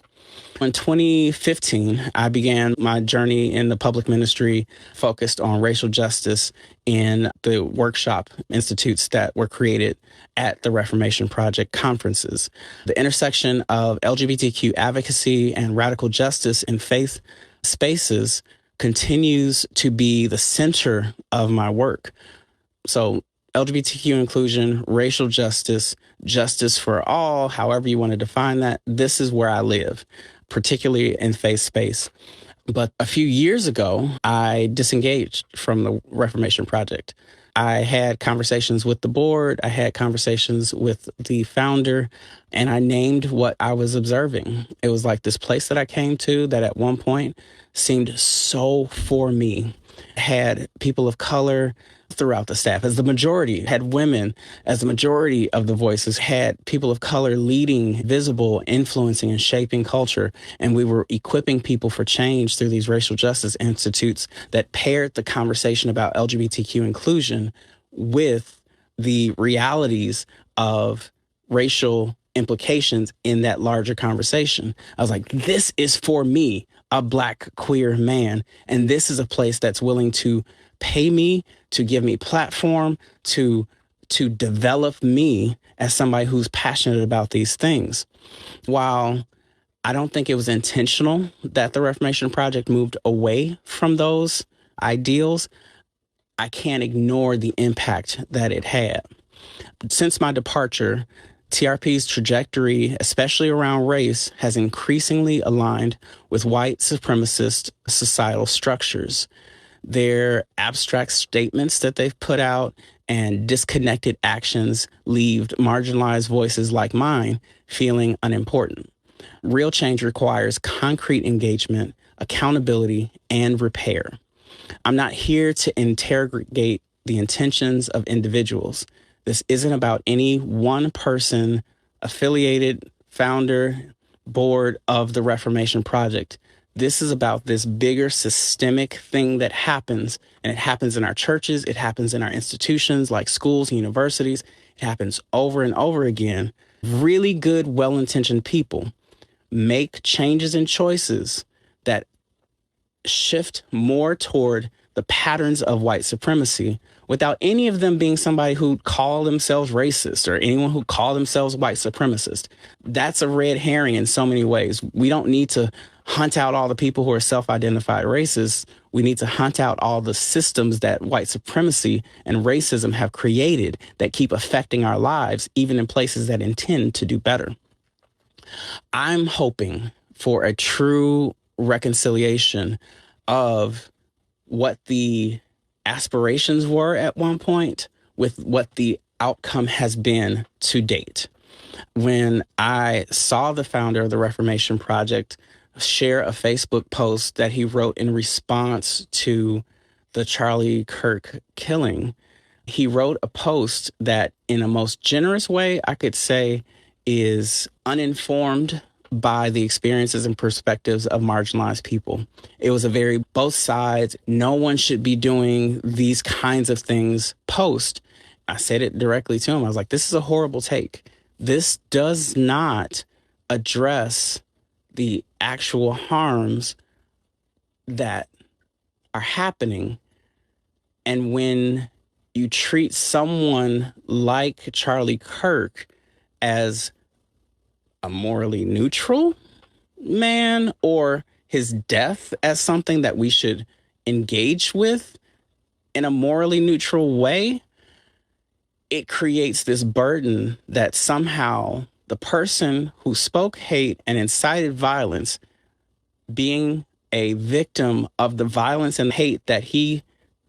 In 2015, I began my journey in the public ministry focused on racial justice in the workshop institutes that were created at the Reformation Project conferences. The intersection of LGBTQ advocacy and radical justice in faith spaces continues to be the center of my work. So LGBTQ inclusion, racial justice, justice for all, however you want to define that, this is where I live, particularly in faith space. But a few years ago, I disengaged from the Reformation Project. I had conversations with the board, I had conversations with the founder, and I named what I was observing. It was like this place that I came to that at one point seemed so for me. Had people of color throughout the staff, as the majority, had women as the majority of the voices, had people of color leading, visible, influencing, and shaping culture. And we were equipping people for change through these racial justice institutes that paired the conversation about LGBTQ inclusion with the realities of racial implications in that larger conversation. I was like, this is for me, a Black queer man, and this is a place that's willing to pay me, to give me platform, to develop me as somebody who's passionate about these things. While I don't think it was intentional that the Reformation Project moved away from those ideals, I can't ignore the impact that it had. Since my departure, TRP's trajectory, especially around race, has increasingly aligned with white supremacist societal structures. Their abstract statements that they've put out and disconnected actions leave marginalized voices like mine feeling unimportant. Real change requires concrete engagement, accountability, and repair. I'm not here to interrogate the intentions of individuals. This isn't about any one person, affiliated, founder, board of the Reformation Project. This is about this bigger systemic thing that happens, and it happens in our churches, it happens in our institutions like schools and universities. It happens over and over again. Really good, well-intentioned people make changes and choices that shift more toward the patterns of white supremacy without any of them being somebody who call themselves racist or anyone who call themselves white supremacist. That's a red herring in so many ways. We don't need to hunt out all the people who are self-identified racists. We need to hunt out all the systems that white supremacy and racism have created that keep affecting our lives, even in places that intend to do better. I'm hoping for a true reconciliation of what the aspirations were at one point with what the outcome has been to date. When I saw the founder of the Reformation Project share a Facebook post that he wrote in response to the Charlie Kirk killing, he wrote a post that in a most generous way, I could say, is uninformed by the experiences and perspectives of marginalized people. It was a very both sides, no one should be doing these kinds of things post. I said it directly to him. I was like, this is a horrible take. This does not address the actual harms that are happening. And when you treat someone like Charlie Kirk as a morally neutral man, or his death as something that we should engage with in a morally neutral way, it creates this burden that somehow the person who spoke hate and incited violence, being a victim of the violence and hate that he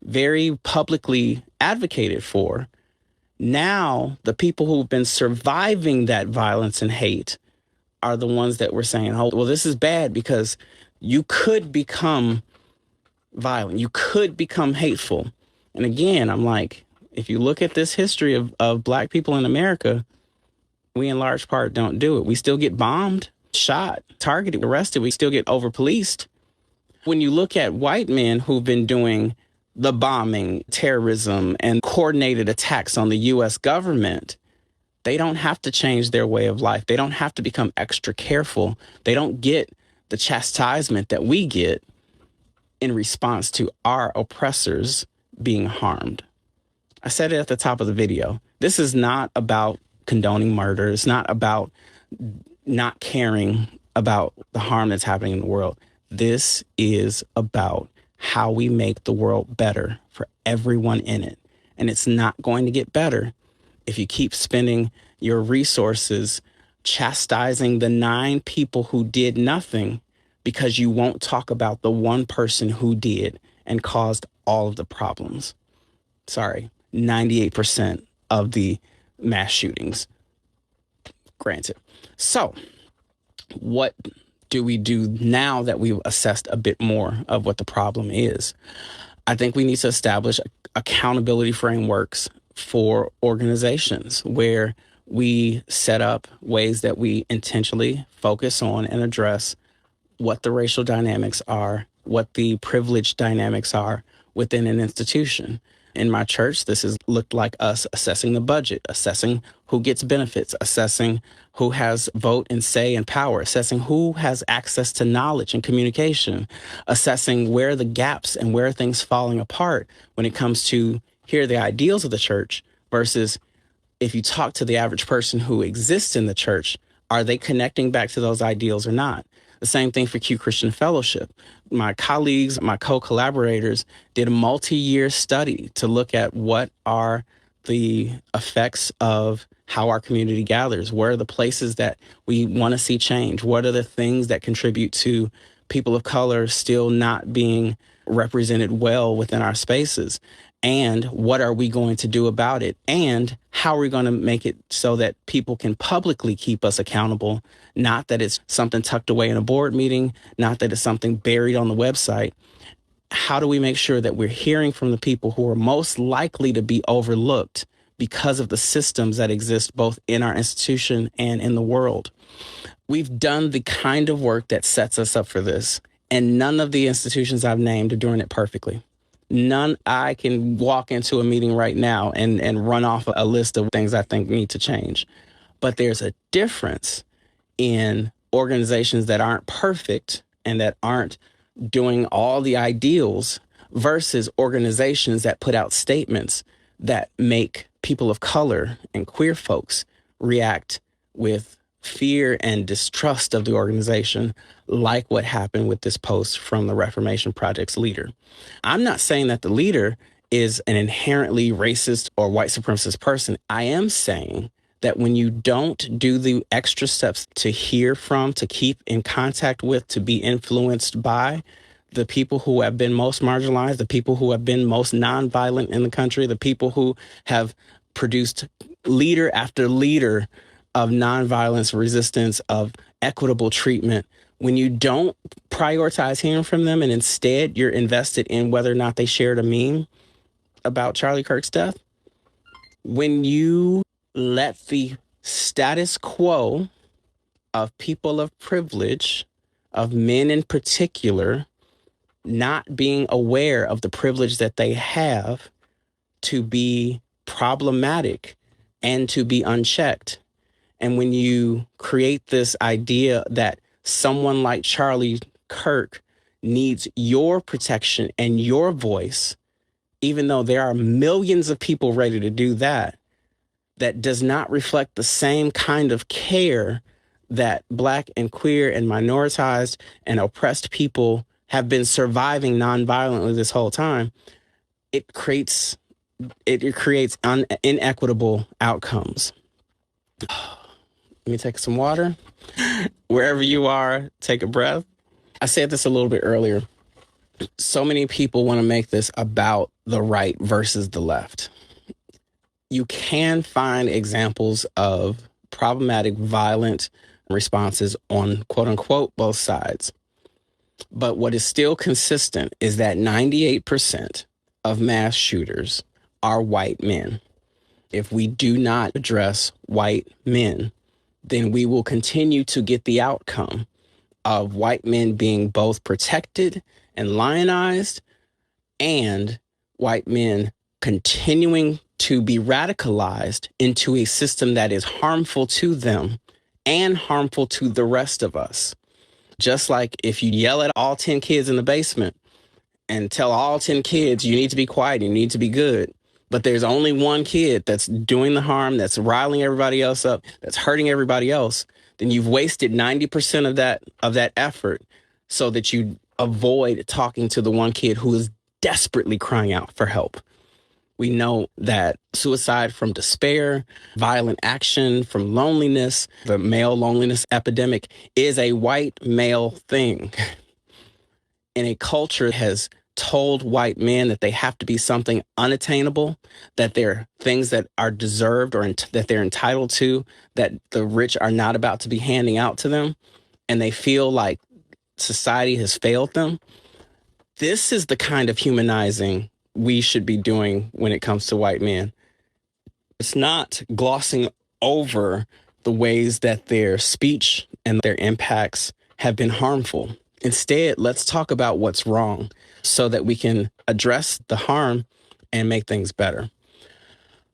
very publicly advocated for, now the people who've been surviving that violence and hate are the ones that were saying, oh, well, this is bad because you could become violent. You could become hateful. And again, I'm like, if you look at this history of Black people in America, we in large part don't do it. We still get bombed, shot, targeted, arrested. We still get over-policed. When you look at white men who've been doing the bombing, terrorism, and coordinated attacks on the U.S. government, they don't have to change their way of life. They don't have to become extra careful. They don't get the chastisement that we get in response to our oppressors being harmed. I said it at the top of the video. This is not about condoning murder. It's not about not caring about the harm that's happening in the world. This is about how we make the world better for everyone in it. And it's not going to get better if you keep spending your resources chastising the 9 people who did nothing because you won't talk about the one person who did and caused all of the problems. Sorry, 98% of the mass shootings, granted. So what do we do now that we've assessed a bit more of what the problem is? I think we need to establish accountability frameworks for organizations where we set up ways that we intentionally focus on and address what the racial dynamics are, what the privilege dynamics are within an institution. In my church, this has looked like us assessing the budget, assessing who gets benefits, assessing who has vote and say and power, assessing who has access to knowledge and communication, assessing where the gaps and where things falling apart when it comes to here are the ideals of the church versus if you talk to the average person who exists in the church, are they connecting back to those ideals or not? The same thing for Q Christian Fellowship. My colleagues, my co-collaborators did a multi-year study to look at what are the effects of how our community gathers. Where are the places that we want to see change? What are the things that contribute to people of color still not being represented well within our spaces? And what are we going to do about it? And how are we going to make it so that people can publicly keep us accountable? Not that it's something tucked away in a board meeting, not that it's something buried on the website. How do we make sure that we're hearing from the people who are most likely to be overlooked because of the systems that exist both in our institution and in the world? We've done the kind of work that sets us up for this, and none of the institutions I've named are doing it perfectly. None. I can walk into a meeting right now and run off a list of things I think need to change. But there's a difference in organizations that aren't perfect and that aren't doing all the ideals versus organizations that put out statements that make people of color and queer folks react with fear and distrust of the organization, like what happened with this post from the Reformation Project's leader. I'm not saying that the leader is an inherently racist or white supremacist person. I am saying that when you don't do the extra steps to hear from, to keep in contact with, to be influenced by the people who have been most marginalized, the people who have been most nonviolent in the country, the people who have produced leader after leader of nonviolence resistance, of equitable treatment, when you don't prioritize hearing from them and instead you're invested in whether or not they shared a meme about Charlie Kirk's death, when you let the status quo of people of privilege, of men in particular, not being aware of the privilege that they have, to be problematic and to be unchecked. And when you create this idea that someone like Charlie Kirk needs your protection and your voice, even though there are millions of people ready to do that, that does not reflect the same kind of care that Black and queer and minoritized and oppressed people have been surviving nonviolently this whole time, it creates inequitable outcomes. Let me take some water. Wherever you are, take a breath. I said this a little bit earlier. So many people want to make this about the right versus the left. You can find examples of problematic, violent responses on quote unquote both sides. But what is still consistent is that 98% of mass shooters are white men. If we do not address white men, then we will continue to get the outcome of white men being both protected and lionized, and white men continuing to be radicalized into a system that is harmful to them and harmful to the rest of us. Just like if you yell at all 10 kids in the basement and tell all 10 kids you need to be quiet, you need to be good, but there's only one kid that's doing the harm, that's riling everybody else up, that's hurting everybody else, then you've wasted 90% of that effort so that you avoid talking to the one kid who is desperately crying out for help. We know that suicide from despair, violent action from loneliness, the male loneliness epidemic is a white male thing. And a culture has told white men that they have to be something unattainable, that they're things that are deserved or that they're entitled to, that the rich are not about to be handing out to them, and they feel like society has failed them. This is the kind of humanizing we should be doing when it comes to white men. It's not glossing over the ways that their speech and their impacts have been harmful. Instead, let's talk about what's wrong so that we can address the harm and make things better.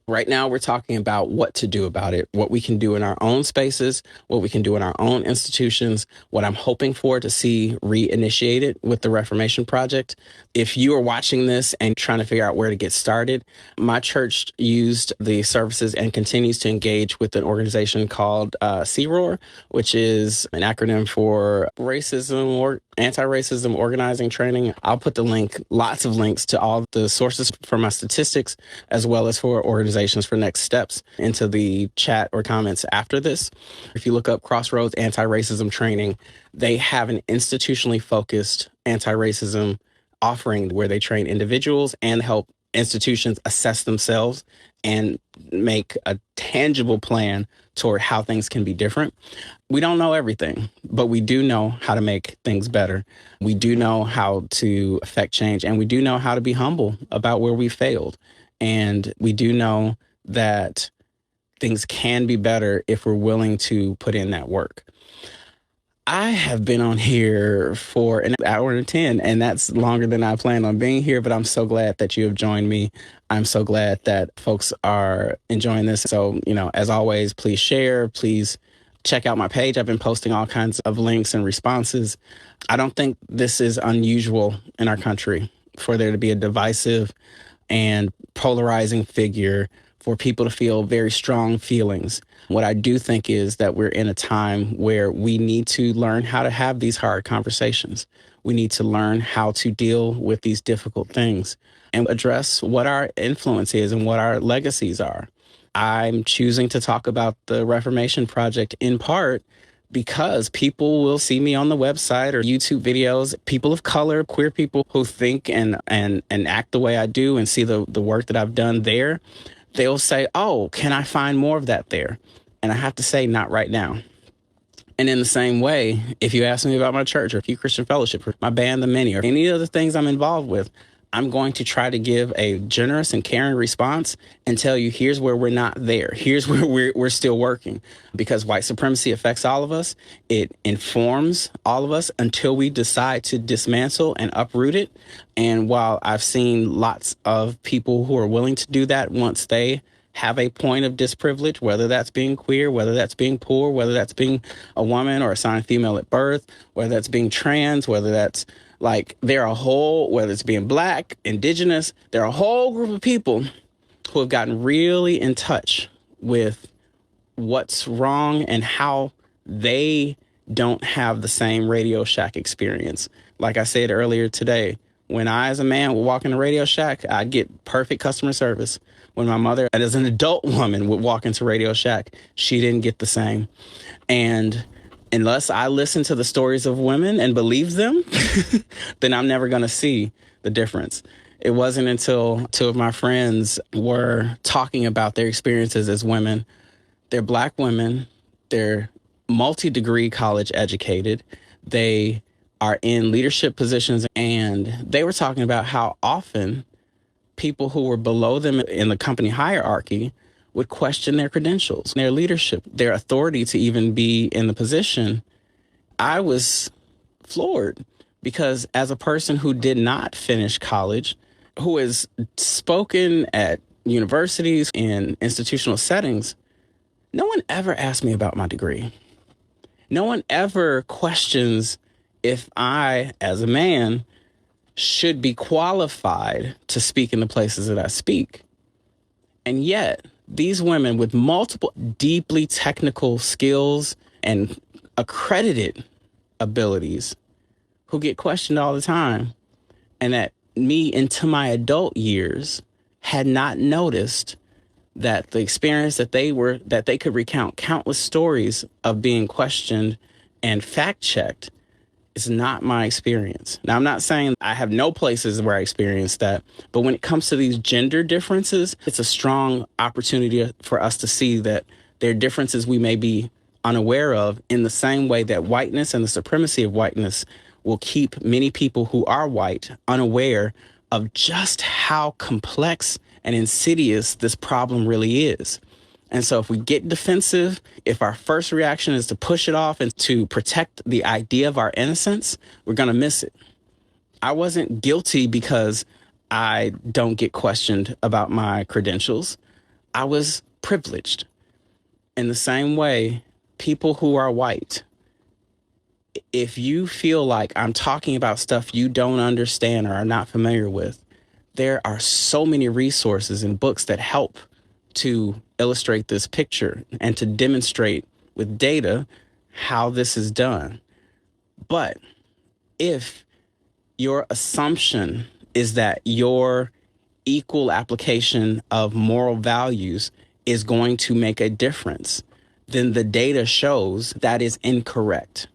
Right now, we're talking about what to do about it, what we can do in our own spaces, what we can do in our own institutions, what I'm hoping for to see reinitiated with the Reformation Project. If you are watching this and trying to figure out where to get started, my church used the services and continues to engage with an organization called CROAR, which is an acronym for Racism or Anti-Racism Organizing Training. I'll put the link, lots of links to all the sources for my statistics, as well as for organizations for next steps into the chat or comments after this. If you look up Crossroads Anti-Racism Training, they have an institutionally focused anti-racism offering where they train individuals and help institutions assess themselves and make a tangible plan toward how things can be different. We don't know everything, but we do know how to make things better. We do know how to affect change, and we do know how to be humble about where we failed. And we do know that things can be better if we're willing to put in that work. I have been on here for an hour and 10, and that's longer than I planned on being here, but I'm so glad that you have joined me. I'm so glad that folks are enjoying this. So, as always, please share, please check out my page. I've been posting all kinds of links and responses. I don't think this is unusual in our country for there to be a divisive and polarizing figure, for people to feel very strong feelings. What I do think is that we're in a time where we need to learn how to have these hard conversations. We need to learn how to deal with these difficult things and address what our influence is and what our legacies are. I'm choosing to talk about the Reformation Project in part because people will see me on the website or YouTube videos, people of color, queer people who think and act the way I do and see the work that I've done there. They'll say, oh, can I find more of that there? And I have to say, not right now. And in the same way, if you ask me about my church or Few Christian Fellowship or my band, The Many, or any other things I'm involved with, I'm going to try to give a generous and caring response and tell you, here's where we're not there. Here's where we're still working, because white supremacy affects all of us. It informs all of us until we decide to dismantle and uproot it. And while I've seen lots of people who are willing to do that once they have a point of disprivilege, whether that's being queer, whether that's being poor, whether that's being a woman or assigned female at birth, whether that's being trans, whether that's whether it's being Black, Indigenous, there are a whole group of people who have gotten really in touch with what's wrong and how they don't have the same Radio Shack experience. Like I said earlier today, when I, as a man, would walk in a Radio Shack, I'd get perfect customer service. When my mother, as an adult woman, would walk into Radio Shack, she didn't get the same. And unless I listen to the stories of women and believe them, then I'm never going to see the difference. It wasn't until two of my friends were talking about their experiences as women. They're Black women. They're multi-degree college educated. They are in leadership positions, and they were talking about how often people who were below them in the company hierarchy would question their credentials, their leadership, their authority to even be in the position. I was floored because as a person who did not finish college, who has spoken at universities in institutional settings, no one ever asked me about my degree. No one ever questions if I, as a man, should be qualified to speak in the places that I speak. And yet, these women with multiple deeply technical skills and accredited abilities who get questioned all the time, and that me into my adult years had not noticed that the experience that they could recount countless stories of being questioned and fact-checked is not my experience. Now, I'm not saying I have no places where I experienced that, but when it comes to these gender differences, it's a strong opportunity for us to see that there are differences we may be unaware of, in the same way that whiteness and the supremacy of whiteness will keep many people who are white unaware of just how complex and insidious this problem really is. And so if we get defensive, if our first reaction is to push it off and to protect the idea of our innocence, we're going to miss it. I wasn't guilty because I don't get questioned about my credentials. I was privileged. In the same way, people who are white, if you feel like I'm talking about stuff you don't understand or are not familiar with, there are so many resources and books that help to illustrate this picture and to demonstrate with data how this is done. But if your assumption is that your equal application of moral values is going to make a difference, then the data shows that is incorrect.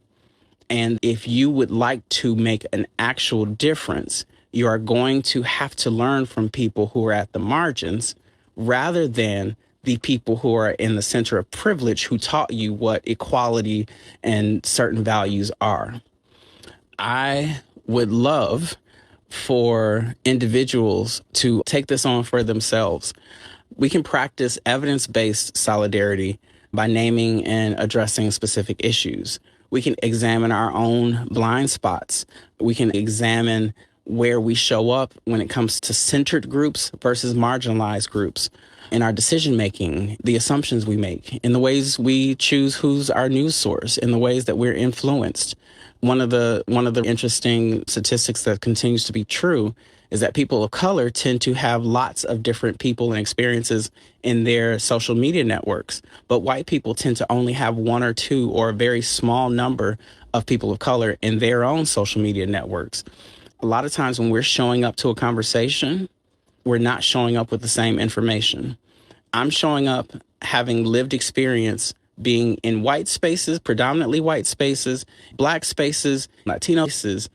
And if you would like to make an actual difference, you are going to have to learn from people who are at the margins rather than the people who are in the center of privilege who taught you what equality and certain values are. I would love for individuals to take this on for themselves. We can practice evidence-based solidarity by naming and addressing specific issues. We can examine our own blind spots. We can examine where we show up when it comes to centered groups versus marginalized groups in our decision making, the assumptions we make, in the ways we choose who's our news source, in the ways that we're influenced. One of the interesting statistics that continues to be true is that people of color tend to have lots of different people and experiences in their social media networks, but white people tend to only have one or two or a very small number of people of color in their own social media networks. A lot of times when we're showing up to a conversation, we're not showing up with the same information. I'm showing up having lived experience being in white spaces, predominantly white spaces, Black spaces, Latino spaces,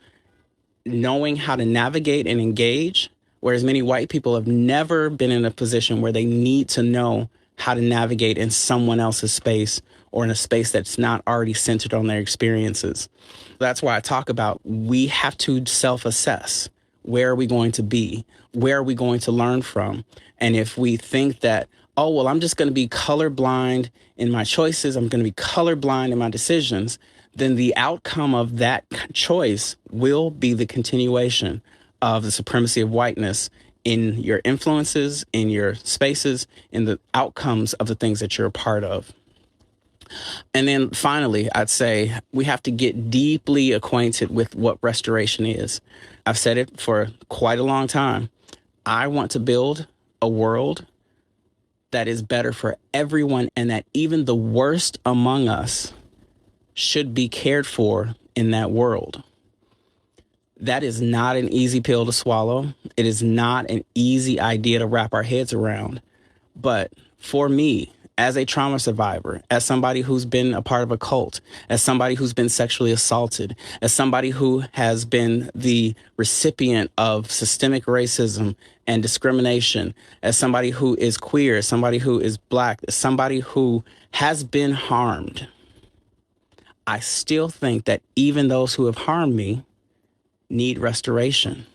knowing how to navigate and engage, whereas many white people have never been in a position where they need to know how to navigate in someone else's space or in a space that's not already centered on their experiences. That's why I talk about we have to self-assess. Where are we going to be? Where are we going to learn from? And if we think that, oh, well, I'm just going to be colorblind in my choices, I'm going to be colorblind in my decisions, then the outcome of that choice will be the continuation of the supremacy of whiteness in your influences, in your spaces, in the outcomes of the things that you're a part of. And then finally, I'd say we have to get deeply acquainted with what restoration is. I've said it for quite a long time. I want to build a world that is better for everyone and that even the worst among us should be cared for in that world. That is not an easy pill to swallow. It is not an easy idea to wrap our heads around. But for me, as a trauma survivor, as somebody who's been a part of a cult, as somebody who's been sexually assaulted, as somebody who has been the recipient of systemic racism and discrimination, as somebody who is queer, as somebody who is Black, as somebody who has been harmed, I still think that even those who have harmed me need restoration.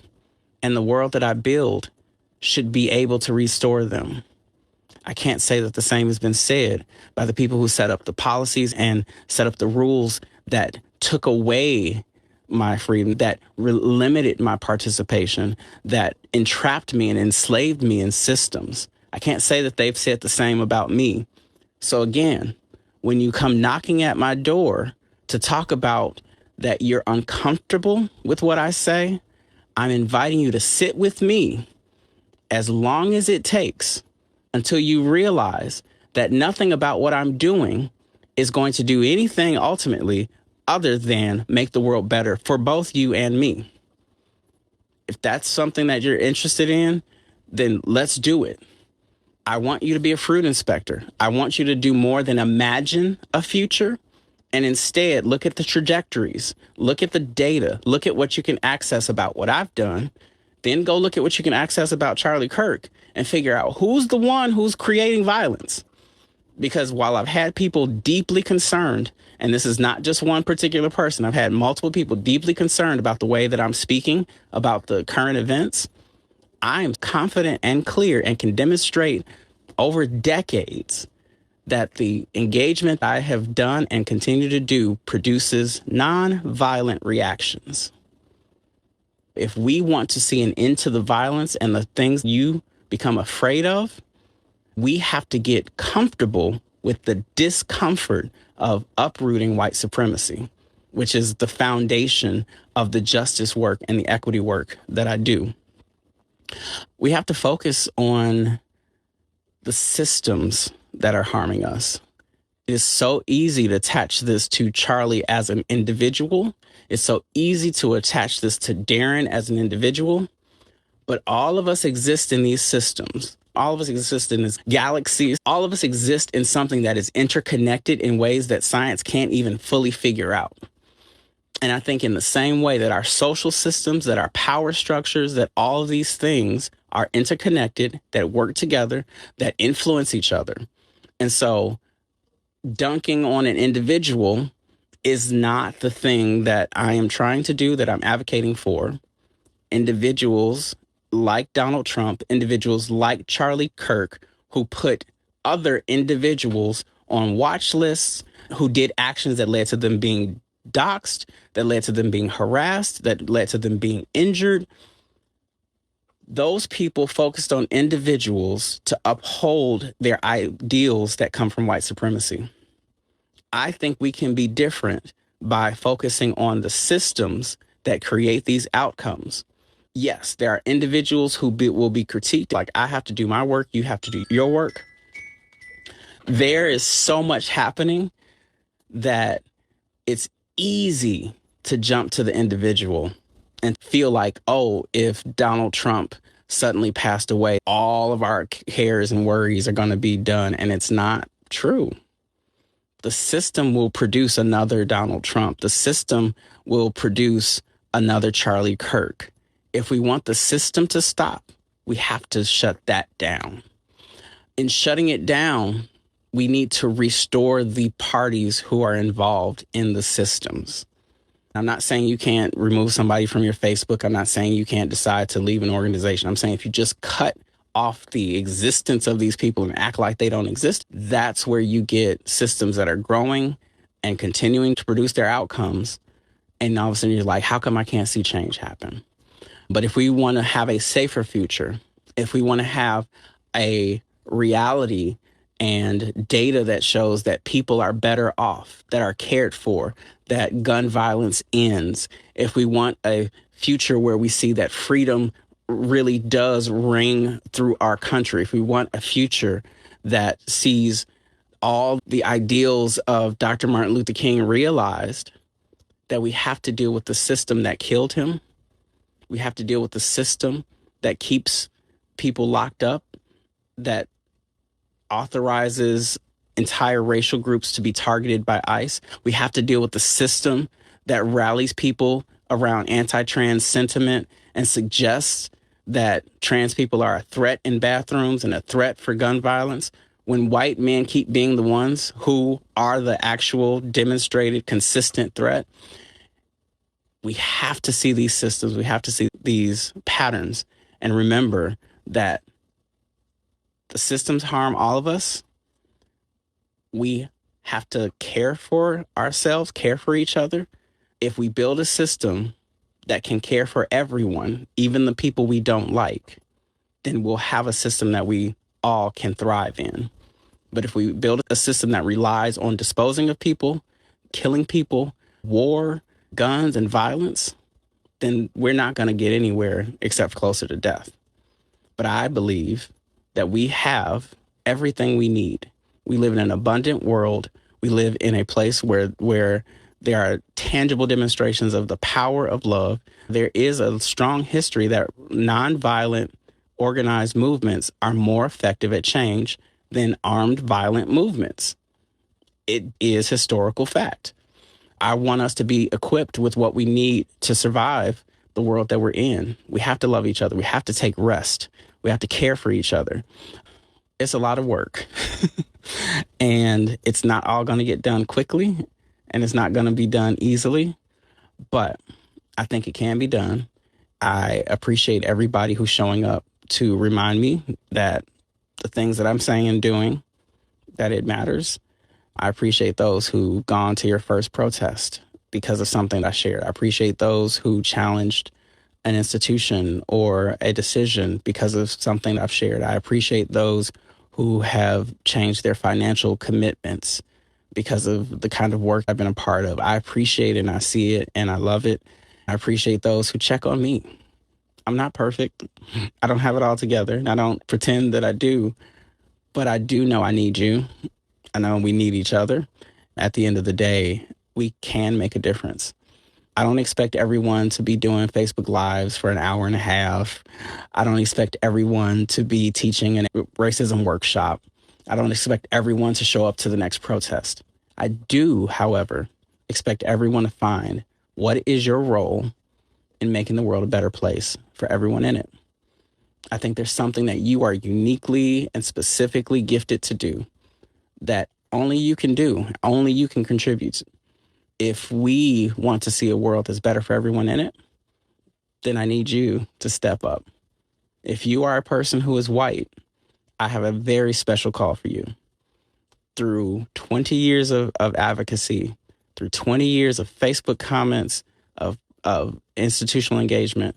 And the world that I build should be able to restore them. I can't say that the same has been said by the people who set up the policies and set up the rules that took away my freedom, that limited my participation, that entrapped me and enslaved me in systems. I can't say that they've said the same about me. So again, when you come knocking at my door to talk about that you're uncomfortable with what I say, I'm inviting you to sit with me as long as it takes until you realize that nothing about what I'm doing is going to do anything ultimately other than make the world better for both you and me. If that's something that you're interested in, then let's do it. I want you to be a fruit inspector. I want you to do more than imagine a future. And instead, look at the trajectories, look at the data, look at what you can access about what I've done, then go look at what you can access about Charlie Kirk and figure out who's the one who's creating violence. Because while I've had people deeply concerned, and this is not just one particular person, I've had multiple people deeply concerned about the way that I'm speaking about the current events, I am confident and clear and can demonstrate over decades that the engagement I have done and continue to do produces non-violent reactions. If we want to see an end to the violence and the things you become afraid of, We have to get comfortable with the discomfort of uprooting white supremacy, which is the foundation of the justice work and the equity work that I do. We have to focus on the systems that are harming us. It is so easy to attach this to Charlie as an individual. It's so easy to attach this to Darren as an individual. But all of us exist in these systems. All of us exist in this galaxy. All of us exist in something that is interconnected in ways that science can't even fully figure out. And I think in the same way that our social systems, that our power structures, that all of these things are interconnected, that work together, that influence each other. And so dunking on an individual is not the thing that I am trying to do, that I'm advocating for. Individuals like Donald Trump, individuals like Charlie Kirk, who put other individuals on watch lists, who did actions that led to them being doxxed, that led to them being harassed, that led to them being injured. Those people focused on individuals to uphold their ideals that come from white supremacy. I think we can be different by focusing on the systems that create these outcomes. Yes, there are individuals who will be critiqued, like I have to do my work, you have to do your work. There is so much happening that it's easy to jump to the individual and feel like, oh, if Donald Trump suddenly passed away, all of our cares and worries are going to be done. And it's not true. The system will produce another Donald Trump. The system will produce another Charlie Kirk. If we want the system to stop, we have to shut that down. In shutting it down, we need to restore the parties who are involved in the systems. I'm not saying you can't remove somebody from your Facebook. I'm not saying you can't decide to leave an organization. I'm saying if you just cut off the existence of these people and act like they don't exist, that's where you get systems that are growing and continuing to produce their outcomes. And all of a sudden you're like, how come I can't see change happen? But if we want to have a safer future, if we want to have a reality and data that shows that people are better off, that are cared for, that gun violence ends, if we want a future where we see that freedom really does ring through our country, if we want a future that sees all the ideals of Dr. Martin Luther King realized, that we have to deal with the system that killed him. We have to deal with the system that keeps people locked up, that authorizes entire racial groups to be targeted by ICE. We have to deal with the system that rallies people around anti-trans sentiment and suggests that trans people are a threat in bathrooms and a threat for gun violence, when white men keep being the ones who are the actual demonstrated consistent threat. We have to see these systems. We have to see these patterns and remember that the systems harm all of us. We have to care for ourselves, care for each other. If we build a system that can care for everyone, even the people we don't like, then we'll have a system that we all can thrive in. But if we build a system that relies on disposing of people, killing people, war, guns, and violence, then we're not going to get anywhere except closer to death. But I believe that we have everything we need. We live in an abundant world. We live in a place where there are tangible demonstrations of the power of love. There is a strong history that nonviolent organized movements are more effective at change than armed violent movements. It is historical fact. I want us to be equipped with what we need to survive the world that we're in. We have to love each other. We have to take rest. We have to care for each other. It's a lot of work. And it's not all going to get done quickly, and it's not going to be done easily, but I think it can be done. I appreciate everybody who's showing up to remind me that the things that I'm saying and doing, that it matters. I appreciate those who've gone to your first protest because of something I shared. I appreciate those who challenged an institution or a decision because of something I've shared. I appreciate those who have changed their financial commitments because of the kind of work I've been a part of. I appreciate it and I see it and I love it. I appreciate those who check on me. I'm not perfect. I don't have it all together. And I don't pretend that I do, but I do know I need you. I know we need each other. At the end of the day, we can make a difference. I don't expect everyone to be doing Facebook Lives for an hour and a half. I don't expect everyone to be teaching a racism workshop. I don't expect everyone to show up to the next protest. I do, however, expect everyone to find what is your role in making the world a better place for everyone in it. I think there's something that you are uniquely and specifically gifted to do that only you can do, only you can contribute. If we want to see a world that's better for everyone in it, then I need you to step up. If you are a person who is white, I have a very special call for you. Through 20 years of advocacy, through 20 years of Facebook comments, of institutional engagement,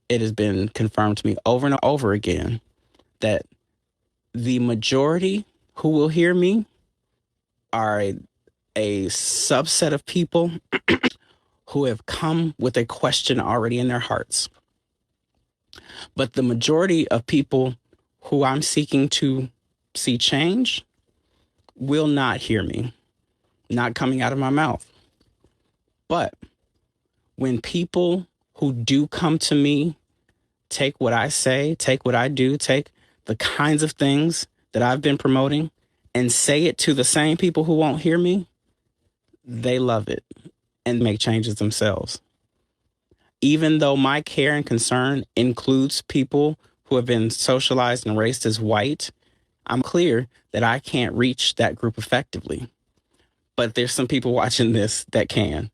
it has been confirmed to me over and over again that the majority who will hear me are a subset of people who have come with a question already in their hearts. But the majority of people who I'm seeking to see change will not hear me, not coming out of my mouth. But when people who do come to me take what I say, take what I do, take the kinds of things that I've been promoting and say it to the same people who won't hear me, they love it and make changes themselves. Even though my care and concern includes people who have been socialized and raised as white, I'm clear that I can't reach that group effectively. But there's some people watching this that can.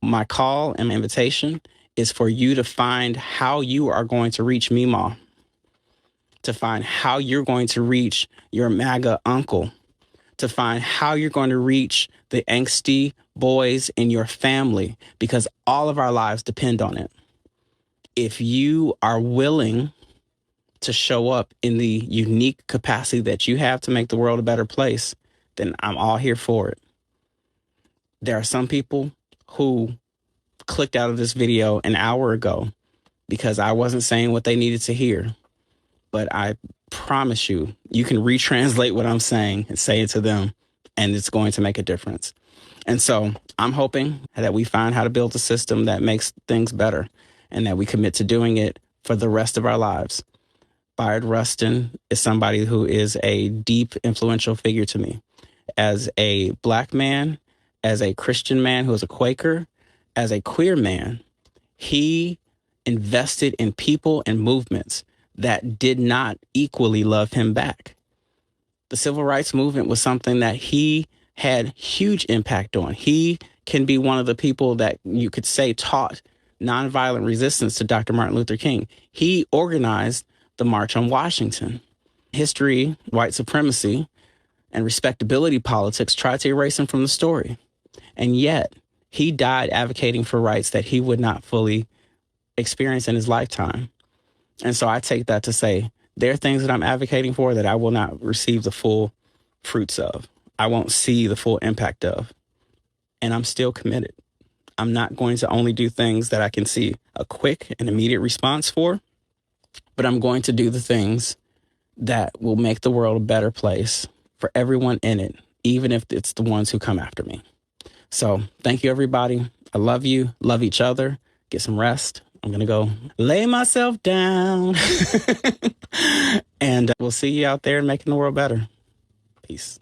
My call and invitation is for you to find how you are going to reach Meemaw, to find how you're going to reach your MAGA uncle, to find how you're going to reach the angsty boys in your family, because all of our lives depend on it. If you are willing to show up in the unique capacity that you have to make the world a better place, then I'm all here for it. There are some people who clicked out of this video an hour ago because I wasn't saying what they needed to hear. But I promise you, you can retranslate what I'm saying and say it to them, and it's going to make a difference. And so I'm hoping that we find how to build a system that makes things better and that we commit to doing it for the rest of our lives. Bayard Rustin is somebody who is a deep, influential figure to me. As a Black man, as a Christian man who is a Quaker, as a queer man, he invested in people and movements that did not equally love him back. The civil rights movement was something that he had huge impact on. He can be one of the people that you could say taught nonviolent resistance to Dr. Martin Luther King. He organized the March on Washington. History, white supremacy, and respectability politics tried to erase him from the story. And yet, he died advocating for rights that he would not fully experience in his lifetime. And so I take that to say, there are things that I'm advocating for that I will not receive the full fruits of. I won't see the full impact of. And I'm still committed. I'm not going to only do things that I can see a quick and immediate response for, but I'm going to do the things that will make the world a better place for everyone in it, even if it's the ones who come after me. So thank you, everybody. I love you. Love each other. Get some rest. I'm going to go lay myself down. And we'll see you out there making the world better. Peace.